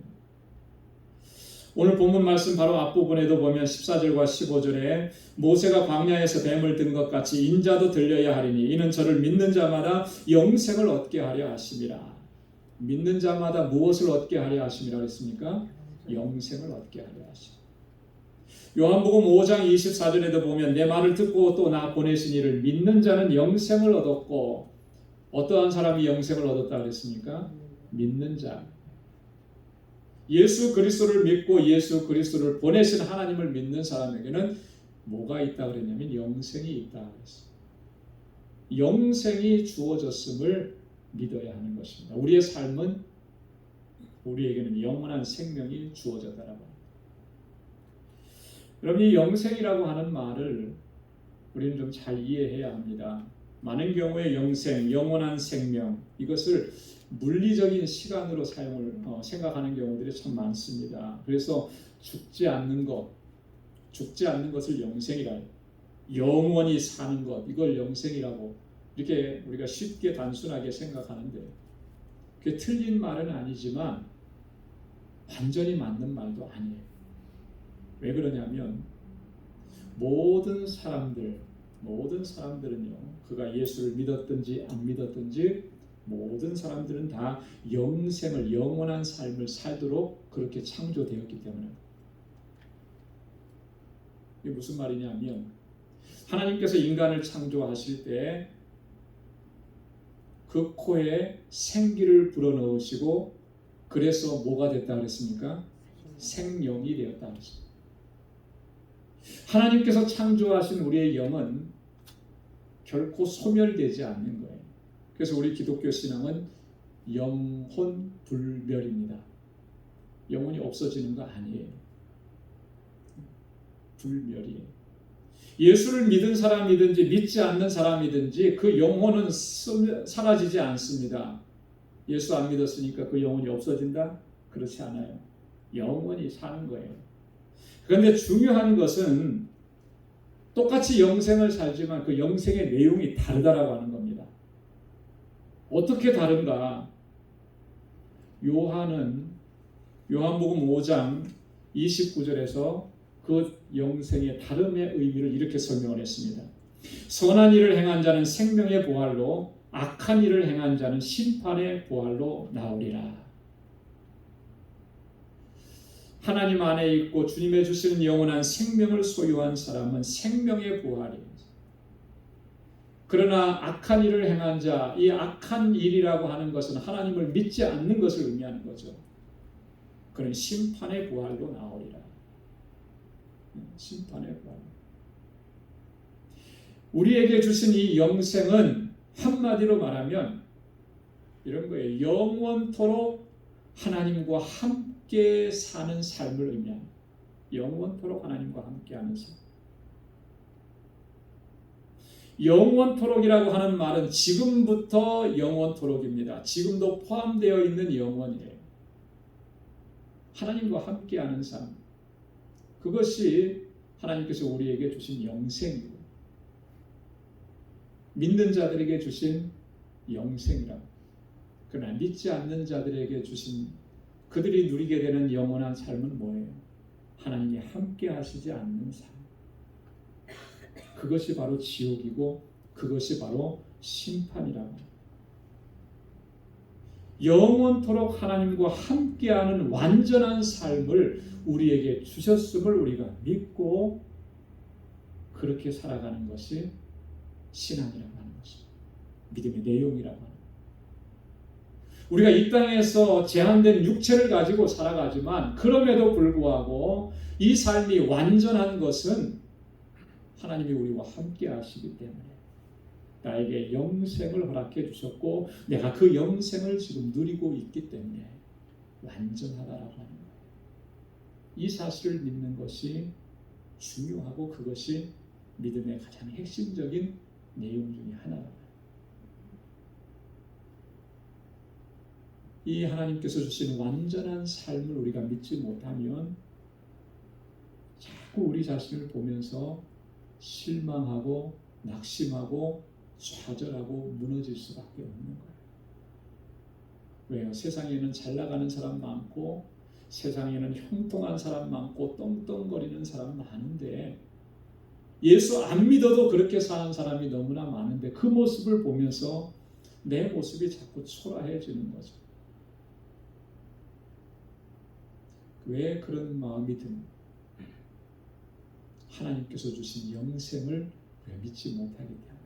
오늘 본문 말씀 바로 앞부분에도 보면 14절과 15절에 모세가 광야에서 뱀을 든 것 같이 인자도 들려야 하리니 이는 저를 믿는 자마다 영생을 얻게 하려 하심이라. 믿는 자마다 무엇을 얻게 하려 하심이라 그랬습니까? 영생을 얻게 하려 하심. 요한복음 5장 24절에도 보면 내 말을 듣고 또 나 보내신 이를 믿는 자는 영생을 얻었고 어떠한 사람이 영생을 얻었다 그랬습니까? 믿는 자. 예수 그리스도를 믿고 예수 그리스도를 보내신 하나님을 믿는 사람에게는 뭐가 있다 그랬냐면 영생이 있다 그랬어요. 영생이 주어졌음을 믿어야 하는 것입니다. 우리의 삶은 우리에게는 영원한 생명이 주어졌다라고 합니다. 여러분, 이 영생이라고 하는 말을 우리는 좀 잘 이해해야 합니다. 많은 경우에 영생, 영원한 생명, 이것을 물리적인 시간으로 생각하는 경우들이 참 많습니다. 그래서 죽지 않는 것을 영생이라 해요. 영원히 사는 것, 이걸 영생이라고 이렇게 우리가 쉽게 단순하게 생각하는데, 그게 틀린 말은 아니지만 완전히 맞는 말도 아니에요. 왜 그러냐면 모든 사람들은요, 그가 예수를 믿었든지 안 믿었든지 모든 사람들은 다 영생을, 영원한 삶을 살도록 그렇게 창조되었기 때문에. 이게 무슨 말이냐면, 하나님께서 인간을 창조하실 때 그 코에 생기를 불어넣으시고, 그래서 뭐가 됐다 그랬습니까? 생명이 되었다 그랬습니다. 하나님께서 창조하신 우리의 영은 결코 소멸되지 않는 거예요. 그래서 우리 기독교 신앙은 영혼 불멸입니다. 영혼이 없어지는 거 아니에요. 불멸이에요. 예수를 믿은 사람이든지 믿지 않는 사람이든지 그 영혼은 사라지지 않습니다. 예수 안 믿었으니까 그 영혼이 없어진다? 그렇지 않아요. 영원히 사는 거예요. 그런데 중요한 것은 똑같이 영생을 살지만 그 영생의 내용이 다르다라고 하는 겁니다. 어떻게 다른가? 요한복음 5장 29절에서 그 영생의 다름의 의미를 이렇게 설명을 했습니다. 선한 일을 행한 자는 생명의 부활로, 악한 일을 행한 자는 심판의 부활로 나오리라. 하나님 안에 있고 주님의 주시는 영원한 생명을 소유한 사람은 생명의 부활이에요. 그러나 악한 일을 행한 자, 이 악한 일이라고 하는 것은 하나님을 믿지 않는 것을 의미하는 거죠. 그는 심판의 부활로 나오리라. 심판의 부활. 우리에게 주신 이 영생은 한마디로 말하면 이런 거예요. 영원토록 하나님과 함께 사는 삶을 의미합니다. 영원토록 하나님과 함께하는 삶. 영원토록이라고 하는 말은 지금부터 영원토록입니다. 지금도 포함되어 있는 영원이에요. 하나님과 함께하는 삶. 그것이 하나님께서 우리에게 주신 영생이고, 믿는 자들에게 주신 영생이라. 그러나 믿지 않는 자들에게 주신, 그들이 누리게 되는 영원한 삶은 뭐예요? 하나님이 함께 하시지 않는 삶. 그것이 바로 지옥이고 그것이 바로 심판이라고. 영원토록 하나님과 함께하는 완전한 삶을 우리에게 주셨음을 우리가 믿고 그렇게 살아가는 것이 신앙이라고 하는 것입니다. 믿음의 내용이라고 하는 것입니다. 우리가 이 땅에서 제한된 육체를 가지고 살아가지만 그럼에도 불구하고 이 삶이 완전한 것은 하나님이 우리와 함께 하시기 때문에 나에게 영생을 허락해 주셨고 내가 그 영생을 지금 누리고 있기 때문에 완전하다라고 하는 거예요. 이 사실을 믿는 것이 중요하고 그것이 믿음의 가장 핵심적인 내용 중에 하나라고요. 이 하나님께서 주신 완전한 삶을 우리가 믿지 못하면 자꾸 우리 자신을 보면서 실망하고 낙심하고 좌절하고 무너질 수밖에 없는 거예요. 왜요? 세상에는 잘 나가는 사람 많고 세상에는 형통한 사람 많고 떵떵거리는 사람 많은데 예수 안 믿어도 그렇게 사는 사람이 너무나 많은데 그 모습을 보면서 내 모습이 자꾸 초라해지는 거죠. 왜 그런 마음이 듭니까? 하나님께서 주신 영생을 우리가 믿지 못하기 때문에,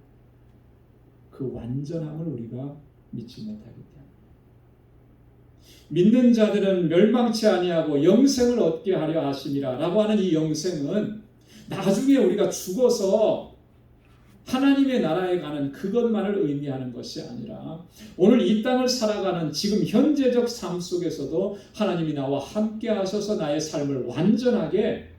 그 완전함을 우리가 믿지 못하기 때문에. 믿는 자들은 멸망치 아니하고 영생을 얻게 하려 하심이라 라고 하는 이 영생은 나중에 우리가 죽어서 하나님의 나라에 가는 그것만을 의미하는 것이 아니라 오늘 이 땅을 살아가는 지금 현재적 삶 속에서도 하나님이 나와 함께 하셔서 나의 삶을 완전하게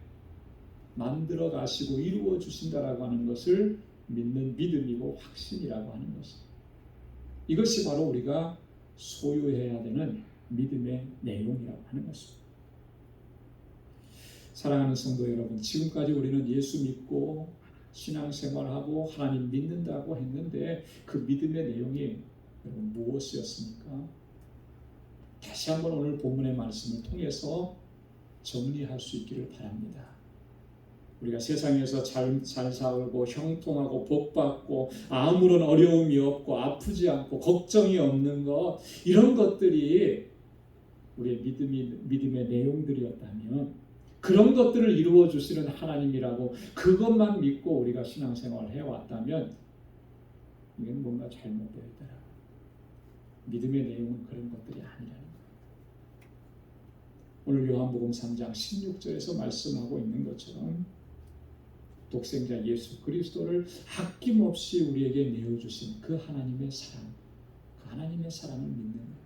만들어 가시고 이루어 주신다라고 하는 것을 믿는 믿음이고 확신이라고 하는 것입니다. 이것이 바로 우리가 소유해야 되는 믿음의 내용이라고 하는 것입니다. 사랑하는 성도 여러분, 지금까지 우리는 예수 믿고 신앙생활하고 하나님 믿는다고 했는데 그 믿음의 내용이 여러분 무엇이었습니까? 다시 한번 오늘 본문의 말씀을 통해서 정리할 수 있기를 바랍니다. 우리가 세상에서 잘 살고 형통하고 복받고 아무런 어려움이 없고 아프지 않고 걱정이 없는 것, 이런 것들이 우리의 믿음의 내용들이었다면, 그런 것들을 이루어 주시는 하나님이라고 그것만 믿고 우리가 신앙생활을 해왔다면 이건 뭔가 잘못되어 있더라. 믿음의 내용은 그런 것들이 아니라는 거예요. 오늘 요한복음 3장 16절에서 말씀하고 있는 것처럼 독생자 예수 그리스도를 아낌없이 우리에게 내어주신 그 하나님의 사랑, 그 하나님의 사랑을 믿는 거예요.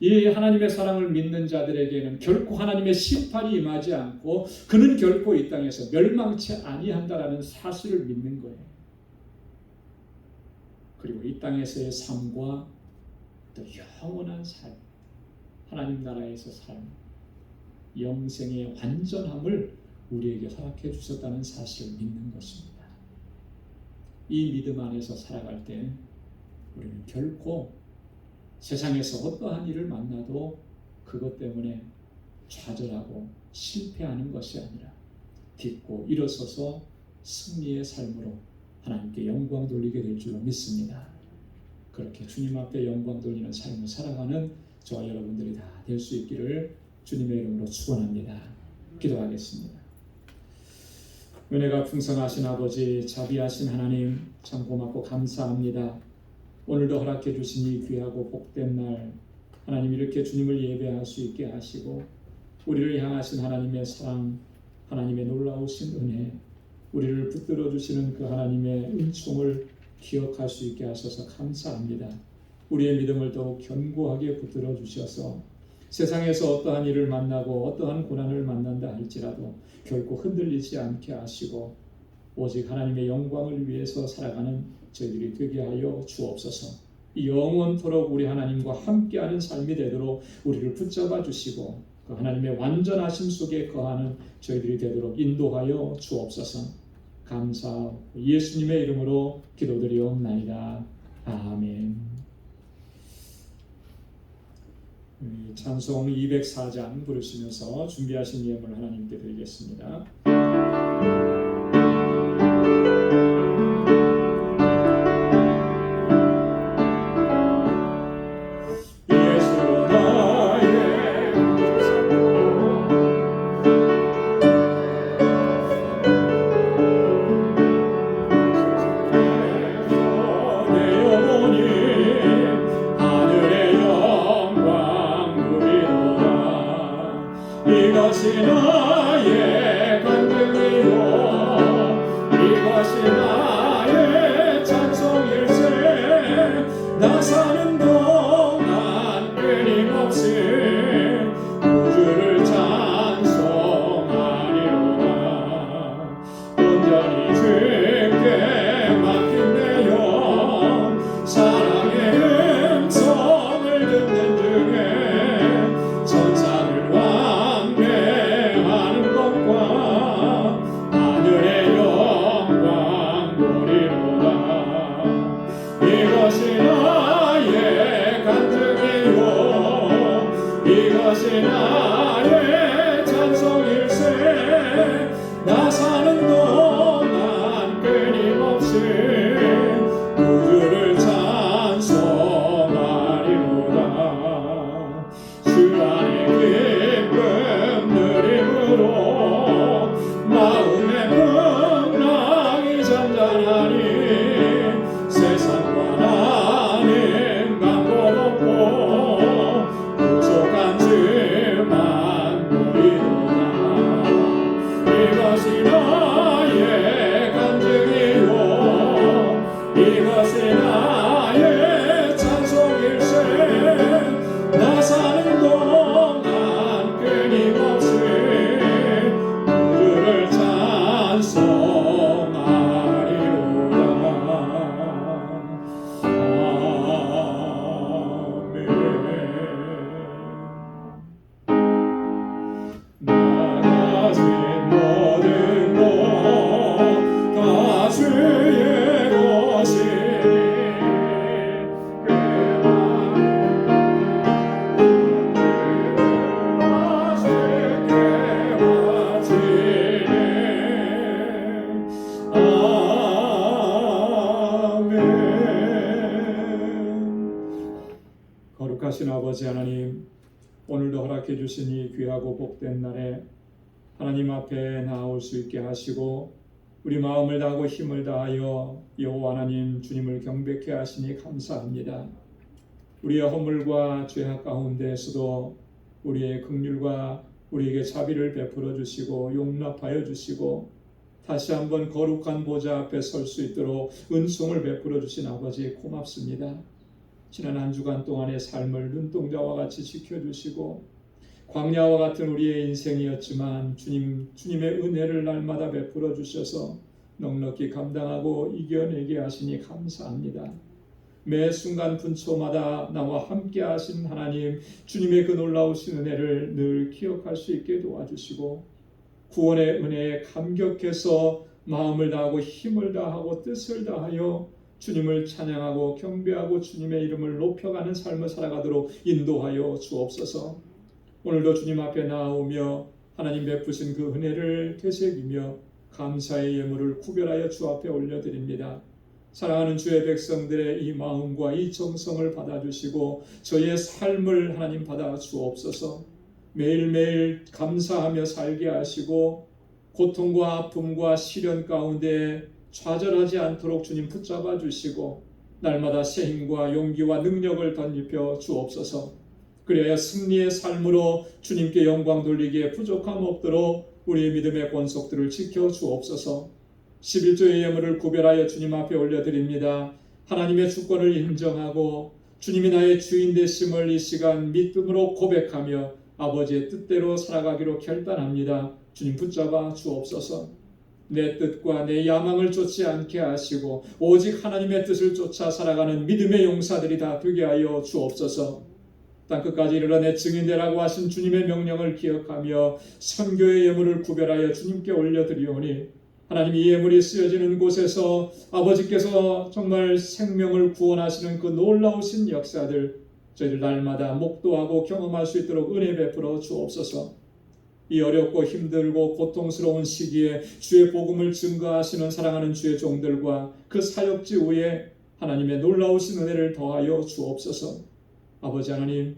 이 하나님의 사랑을 믿는 자들에게는 결코 하나님의 심판이 임하지 않고 그는 결코 이 땅에서 멸망치 아니한다라는 사실을 믿는 거예요. 그리고 이 땅에서의 삶과 또 영원한 삶, 하나님 나라에서 삶, 영생의 완전함을 우리에게 허락해 주셨다는 사실을 믿는 것입니다. 이 믿음 안에서 살아갈 때 우리는 결코 세상에서 어떠한 일을 만나도 그것 때문에 좌절하고 실패하는 것이 아니라 딛고 일어서서 승리의 삶으로 하나님께 영광 돌리게 될 줄로 믿습니다. 그렇게 주님 앞에 영광 돌리는 삶을 살아가는 저와 여러분들이 다 될 수 있기를 주님의 이름으로 축원합니다. 기도하겠습니다. 은혜가 풍성하신 아버지, 자비하신 하나님, 참 고맙고 감사합니다. 오늘도 허락해 주신 이 귀하고 복된 날, 하나님 이렇게 주님을 예배할 수 있게 하시고 우리를 향하신 하나님의 사랑, 하나님의 놀라우신 은혜, 우리를 붙들어 주시는 그 하나님의 은총을 기억할 수 있게 하셔서 감사합니다. 우리의 믿음을 더욱 견고하게 붙들어 주셔서 세상에서 어떠한 일을 만나고 어떠한 고난을 만난다 할지라도 결코 흔들리지 않게 하시고 오직 하나님의 영광을 위해서 살아가는 저희들이 되게 하여 주옵소서. 영원토록 우리 하나님과 함께하는 삶이 되도록 우리를 붙잡아 주시고 그 하나님의 완전하심 속에 거하는 저희들이 되도록 인도하여 주옵소서. 감사 예수님의 이름으로 기도드리옵나이다. 아멘. 찬송 204장 부르시면서 준비하신 예물 하나님께 드리겠습니다. 이것이 나의 간증이요 이것이 나의 찬송일세 나 사는 동안 끊임없이 구주를 찬송하리로다. 온전히 주께 맡긴 내 영 사랑의 음성을 듣는 중에 천사를 하는 것과 하늘의 영광 보리로다. 이것이 나의 간증이요 이것이 나의 찬송일세 나 사는 동안 끊임없이 구주를 찬송하리로다. 주 안에 기쁨 누림으로 마음의 풍랑이 잠잠하니 세상과 나는 강도 높고 부족한 주만 아버지 하나님, 오늘도 허락해 주신 이 귀하고 복된 날에 하나님 앞에 나올 수 있게 하시고 우리 마음을 다하고 힘을 다하여 여호와 하나님 주님을 경배케 하시니 감사합니다. 우리의 허물과 죄악 가운데에서도 우리의 긍휼과 우리에게 자비를 베풀어 주시고 용납하여 주시고 다시 한번 거룩한 보좌 앞에 설 수 있도록 은총을 베풀어 주신 아버지 고맙습니다. 지난 한 주간 동안의 삶을 눈동자와 같이 지켜주시고 광야와 같은 우리의 인생이었지만 주님의 은혜를 날마다 베풀어 주셔서 넉넉히 감당하고 이겨내게 하시니 감사합니다. 매 순간 분초마다 나와 함께 하신 하나님, 주님의 그 놀라우신 은혜를 늘 기억할 수 있게 도와주시고 구원의 은혜에 감격해서 마음을 다하고 힘을 다하고 뜻을 다하여 주님을 찬양하고 경배하고 주님의 이름을 높여가는 삶을 살아가도록 인도하여 주옵소서. 오늘도 주님 앞에 나오며 하나님 베푸신 그 은혜를 되새기며 감사의 예물을 구별하여 주 앞에 올려드립니다. 사랑하는 주의 백성들의 이 마음과 이 정성을 받아주시고 저의 삶을 하나님 받아 주옵소서. 매일매일 감사하며 살게 하시고 고통과 아픔과 시련 가운데 좌절하지 않도록 주님 붙잡아 주시고 날마다 새 힘과 용기와 능력을 덧입혀 주옵소서. 그래야 승리의 삶으로 주님께 영광 돌리기에 부족함 없도록 우리의 믿음의 권속들을 지켜 주옵소서. 11조의 예물을 구별하여 주님 앞에 올려드립니다. 하나님의 주권을 인정하고 주님이 나의 주인 되심을 이 시간 믿음으로 고백하며 아버지의 뜻대로 살아가기로 결단합니다. 주님 붙잡아 주옵소서. 내 뜻과 내 야망을 쫓지 않게 하시고 오직 하나님의 뜻을 쫓아 살아가는 믿음의 용사들이 다 되게 하여 주옵소서. 땅끝까지 이르러 내 증인되라고 하신 주님의 명령을 기억하며 선교의 예물을 구별하여 주님께 올려드리오니 하나님 이 예물이 쓰여지는 곳에서 아버지께서 정말 생명을 구원하시는 그 놀라우신 역사들 저희들 날마다 목도하고 경험할 수 있도록 은혜 베풀어 주옵소서. 이 어렵고 힘들고 고통스러운 시기에 주의 복음을 증거하시는 사랑하는 주의 종들과 그 사역지 위에 하나님의 놀라우신 은혜를 더하여 주옵소서. 아버지 하나님,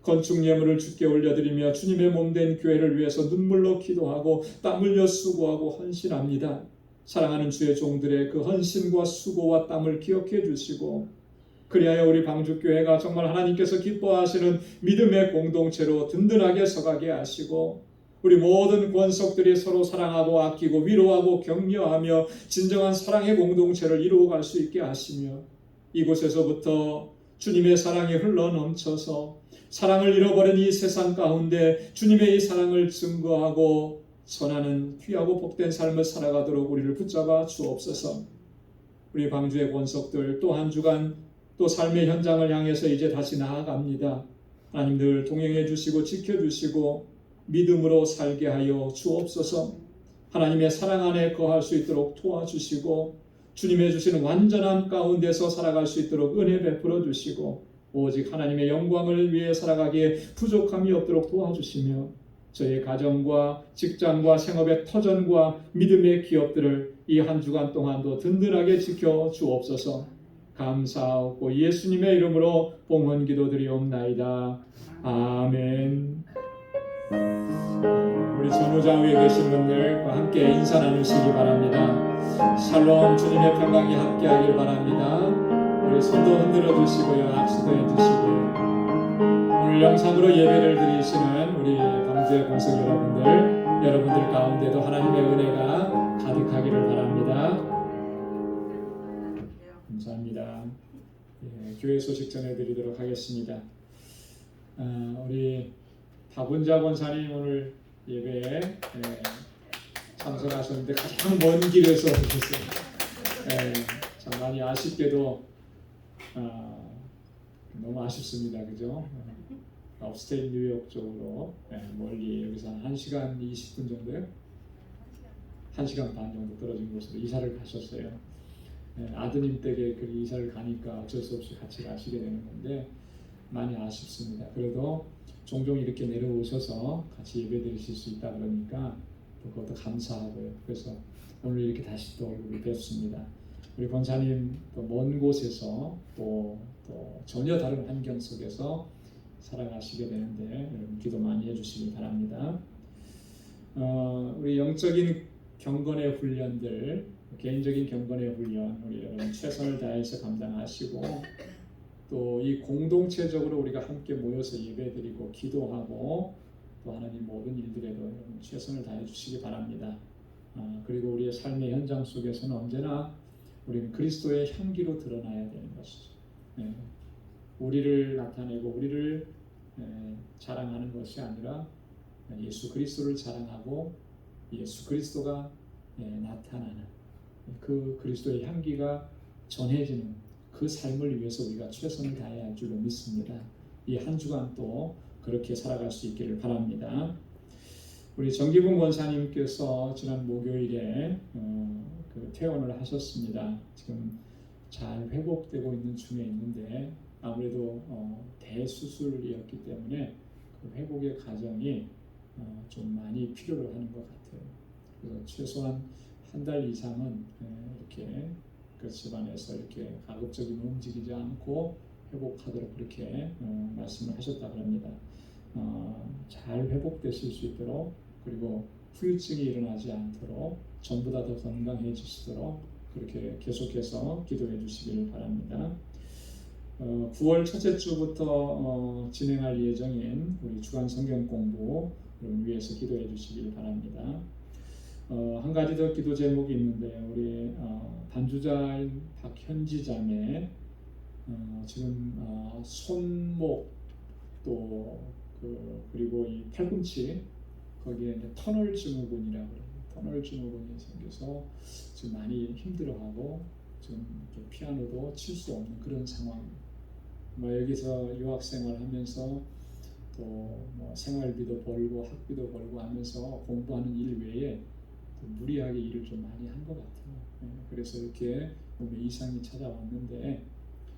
건축 예물을 주께 올려드리며 주님의 몸된 교회를 위해서 눈물로 기도하고 땀 흘려 수고하고 헌신합니다. 사랑하는 주의 종들의 그 헌신과 수고와 땀을 기억해 주시고 그리하여 우리 방주교회가 정말 하나님께서 기뻐하시는 믿음의 공동체로 든든하게 서가게 하시고 우리 모든 권속들이 서로 사랑하고 아끼고 위로하고 격려하며 진정한 사랑의 공동체를 이루어갈 수 있게 하시며 이곳에서부터 주님의 사랑이 흘러넘쳐서 사랑을 잃어버린 이 세상 가운데 주님의 이 사랑을 증거하고 전하는 귀하고 복된 삶을 살아가도록 우리를 붙잡아 주옵소서. 우리 방주의 권속들 또 한 주간 또 삶의 현장을 향해서 이제 다시 나아갑니다. 하나님 늘 동행해 주시고 지켜주시고 믿음으로 살게 하여 주옵소서. 하나님의 사랑 안에 거할 수 있도록 도와주시고 주님의 주시는 완전함 가운데서 살아갈 수 있도록 은혜 베풀어 주시고 오직 하나님의 영광을 위해 살아가기에 부족함이 없도록 도와주시며 저희 가정과 직장과 생업의 터전과 믿음의 기업들을 이 한 주간 동안도 든든하게 지켜 주옵소서. 감사하고 예수님의 이름으로 봉헌 기도드리옵나이다. 아멘. 우리 전우자 위에 계신 분들과 함께 인사 나누시기 바랍니다. 샬롬 주님의 평강이 함께하길 바랍니다. 우리 손도 흔들어 주시고요. 악수도 해주시고요. 오늘 영상으로 예배를 드리시는 우리 방주의 권속 여러분들 가운데도 하나님의 은혜가 가득하기를 바랍니다. 감사합니다. 예, 교회 소식 전해드리도록 하겠습니다. 우리 박은자 권사님 오늘 예배에 참석하셨는데 가장 먼 길에서 오셨어요. 참 많이 아쉽게도 너무 아쉽습니다. 그죠? 업스테이트 뉴욕 쪽으로 멀리 여기서 한 1시간 20분 정도요? 1시간 반 정도 떨어진 곳으로 이사를 가셨어요. 아드님 댁에 그 이사를 가니까 어쩔 수 없이 같이 가시게 되는 건데 많이 아쉽습니다. 그래도 종종 이렇게 내려오셔서 같이 예배 드리실 수 있다 그러니까 또 그것도 감사하고요. 그래서 오늘 이렇게 다시 또 얼굴을 뵙습니다. 우리 권사님 또 먼 곳에서 또 전혀 다른 환경 속에서 살아가시게 되는데 여러분 기도 많이 해주시기 바랍니다. 우리 영적인 경건의 훈련들, 개인적인 경건의 훈련 우리 여러분 최선을 다해서 감당하시고 또 이 공동체적으로 우리가 함께 모여서 예배드리고 기도하고 또 하나님 모든 일들에도 여러분 최선을 다해 주시기 바랍니다. 그리고 우리의 삶의 현장 속에서는 언제나 우리는 그리스도의 향기로 드러나야 되는 것이죠. 우리를 나타내고 우리를 자랑하는 것이 아니라 예수 그리스도를 자랑하고 예수 그리스도가 나타나는 그 그리스도의 향기가 전해지는 그 삶을 위해서 우리가 최선을 다해야 할 줄로 믿습니다. 이 한 주간 또 그렇게 살아갈 수 있기를 바랍니다. 우리 정기분 권사님께서 지난 목요일에 그 퇴원을 하셨습니다. 지금 잘 회복되고 있는 중에 있는데 아무래도 대수술이었기 때문에 그 회복의 과정이 좀 많이 필요로 하는 것 같아요. 그래서 최소한 한 달 이상은 이렇게 그 집안에서 이렇게 가급적이면 움직이지 않고 회복하도록 그렇게 말씀을 하셨다고 합니다. 잘 회복되실 수 있도록 그리고 후유증이 일어나지 않도록 전부 다 더 건강해지시도록 그렇게 계속해서 기도해 주시길 바랍니다. 9월 첫째 주부터 진행할 예정인 우리 주간 성경 공부 위해서 기도해 주시길 바랍니다. 한 가지 더 기도 제목이 있는데 우리 반주자인 박현지 자매 지금 손목 또 그리고 이 팔꿈치 거기에 이제 터널 증후군이라고 그래요. 터널 증후군이 생겨서 지금 많이 힘들어하고 지금 피아노도 칠 수 없는 그런 상황입니다. 여기서 유학 생활하면서 또 뭐 생활비도 벌고 학비도 벌고 하면서 공부하는 일 외에 또 무리하게 일을 좀 많이 한 것 같아요. 그래서 이렇게 몸에 이상이 찾아왔는데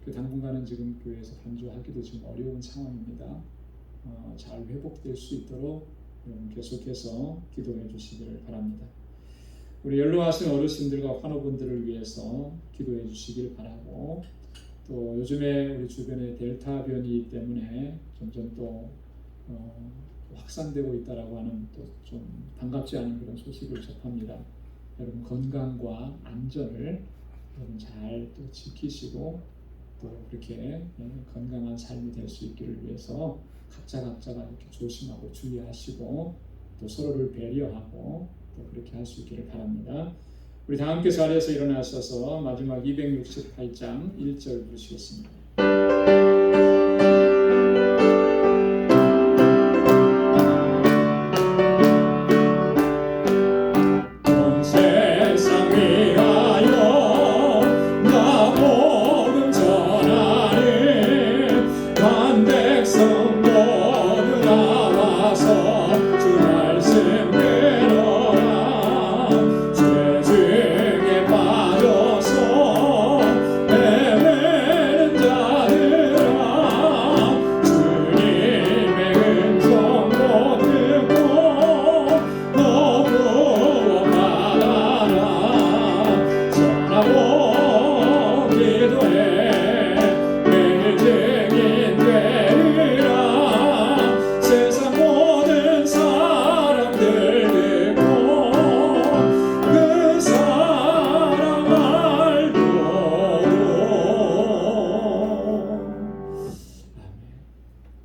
그 당분간은 지금 교회에서 반주하기도 지금 어려운 상황입니다. 잘 회복될 수 있도록 계속해서 기도해 주시기를 바랍니다. 우리 연로하신 어르신들과 환우분들을 위해서 기도해 주시길 바라고 또 요즘에 우리 주변에 델타 변이 때문에 점점 또 확산되고 있다라고 하는 또 좀 반갑지 않은 그런 소식을 접합니다. 여러분 건강과 안전을 여러분 잘 또 지키시고 또 그렇게 건강한 삶이 될 수 있기를 위해서 각자가 이렇게 조심하고 주의하시고 또 서로를 배려하고 또 그렇게 할 수 있기를 바랍니다. 우리 다 함께 자리에서 일어나셔서 마지막 268장 1절 부르시겠습니다.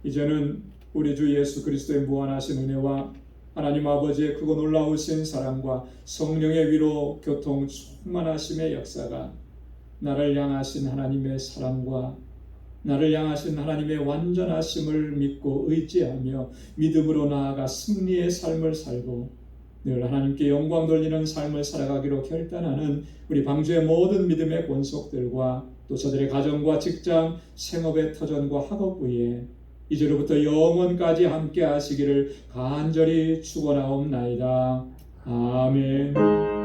이제는 우리 주 예수 그리스도의 무한하신 은혜와 하나님 아버지의 크고 놀라우신 사랑과 성령의 위로 교통 충만하심의 역사가 나를 향하신 하나님의 사랑과 나를 향하신 하나님의 완전하심을 믿고 의지하며 믿음으로 나아가 승리의 삶을 살고 늘 하나님께 영광 돌리는 삶을 살아가기로 결단하는 우리 방주의 모든 믿음의 권속들과 또 저들의 가정과 직장, 생업의 터전과 학업 위에 이제로부터 영원까지 함께 하시기를 간절히 축원하옵나이다. 아멘.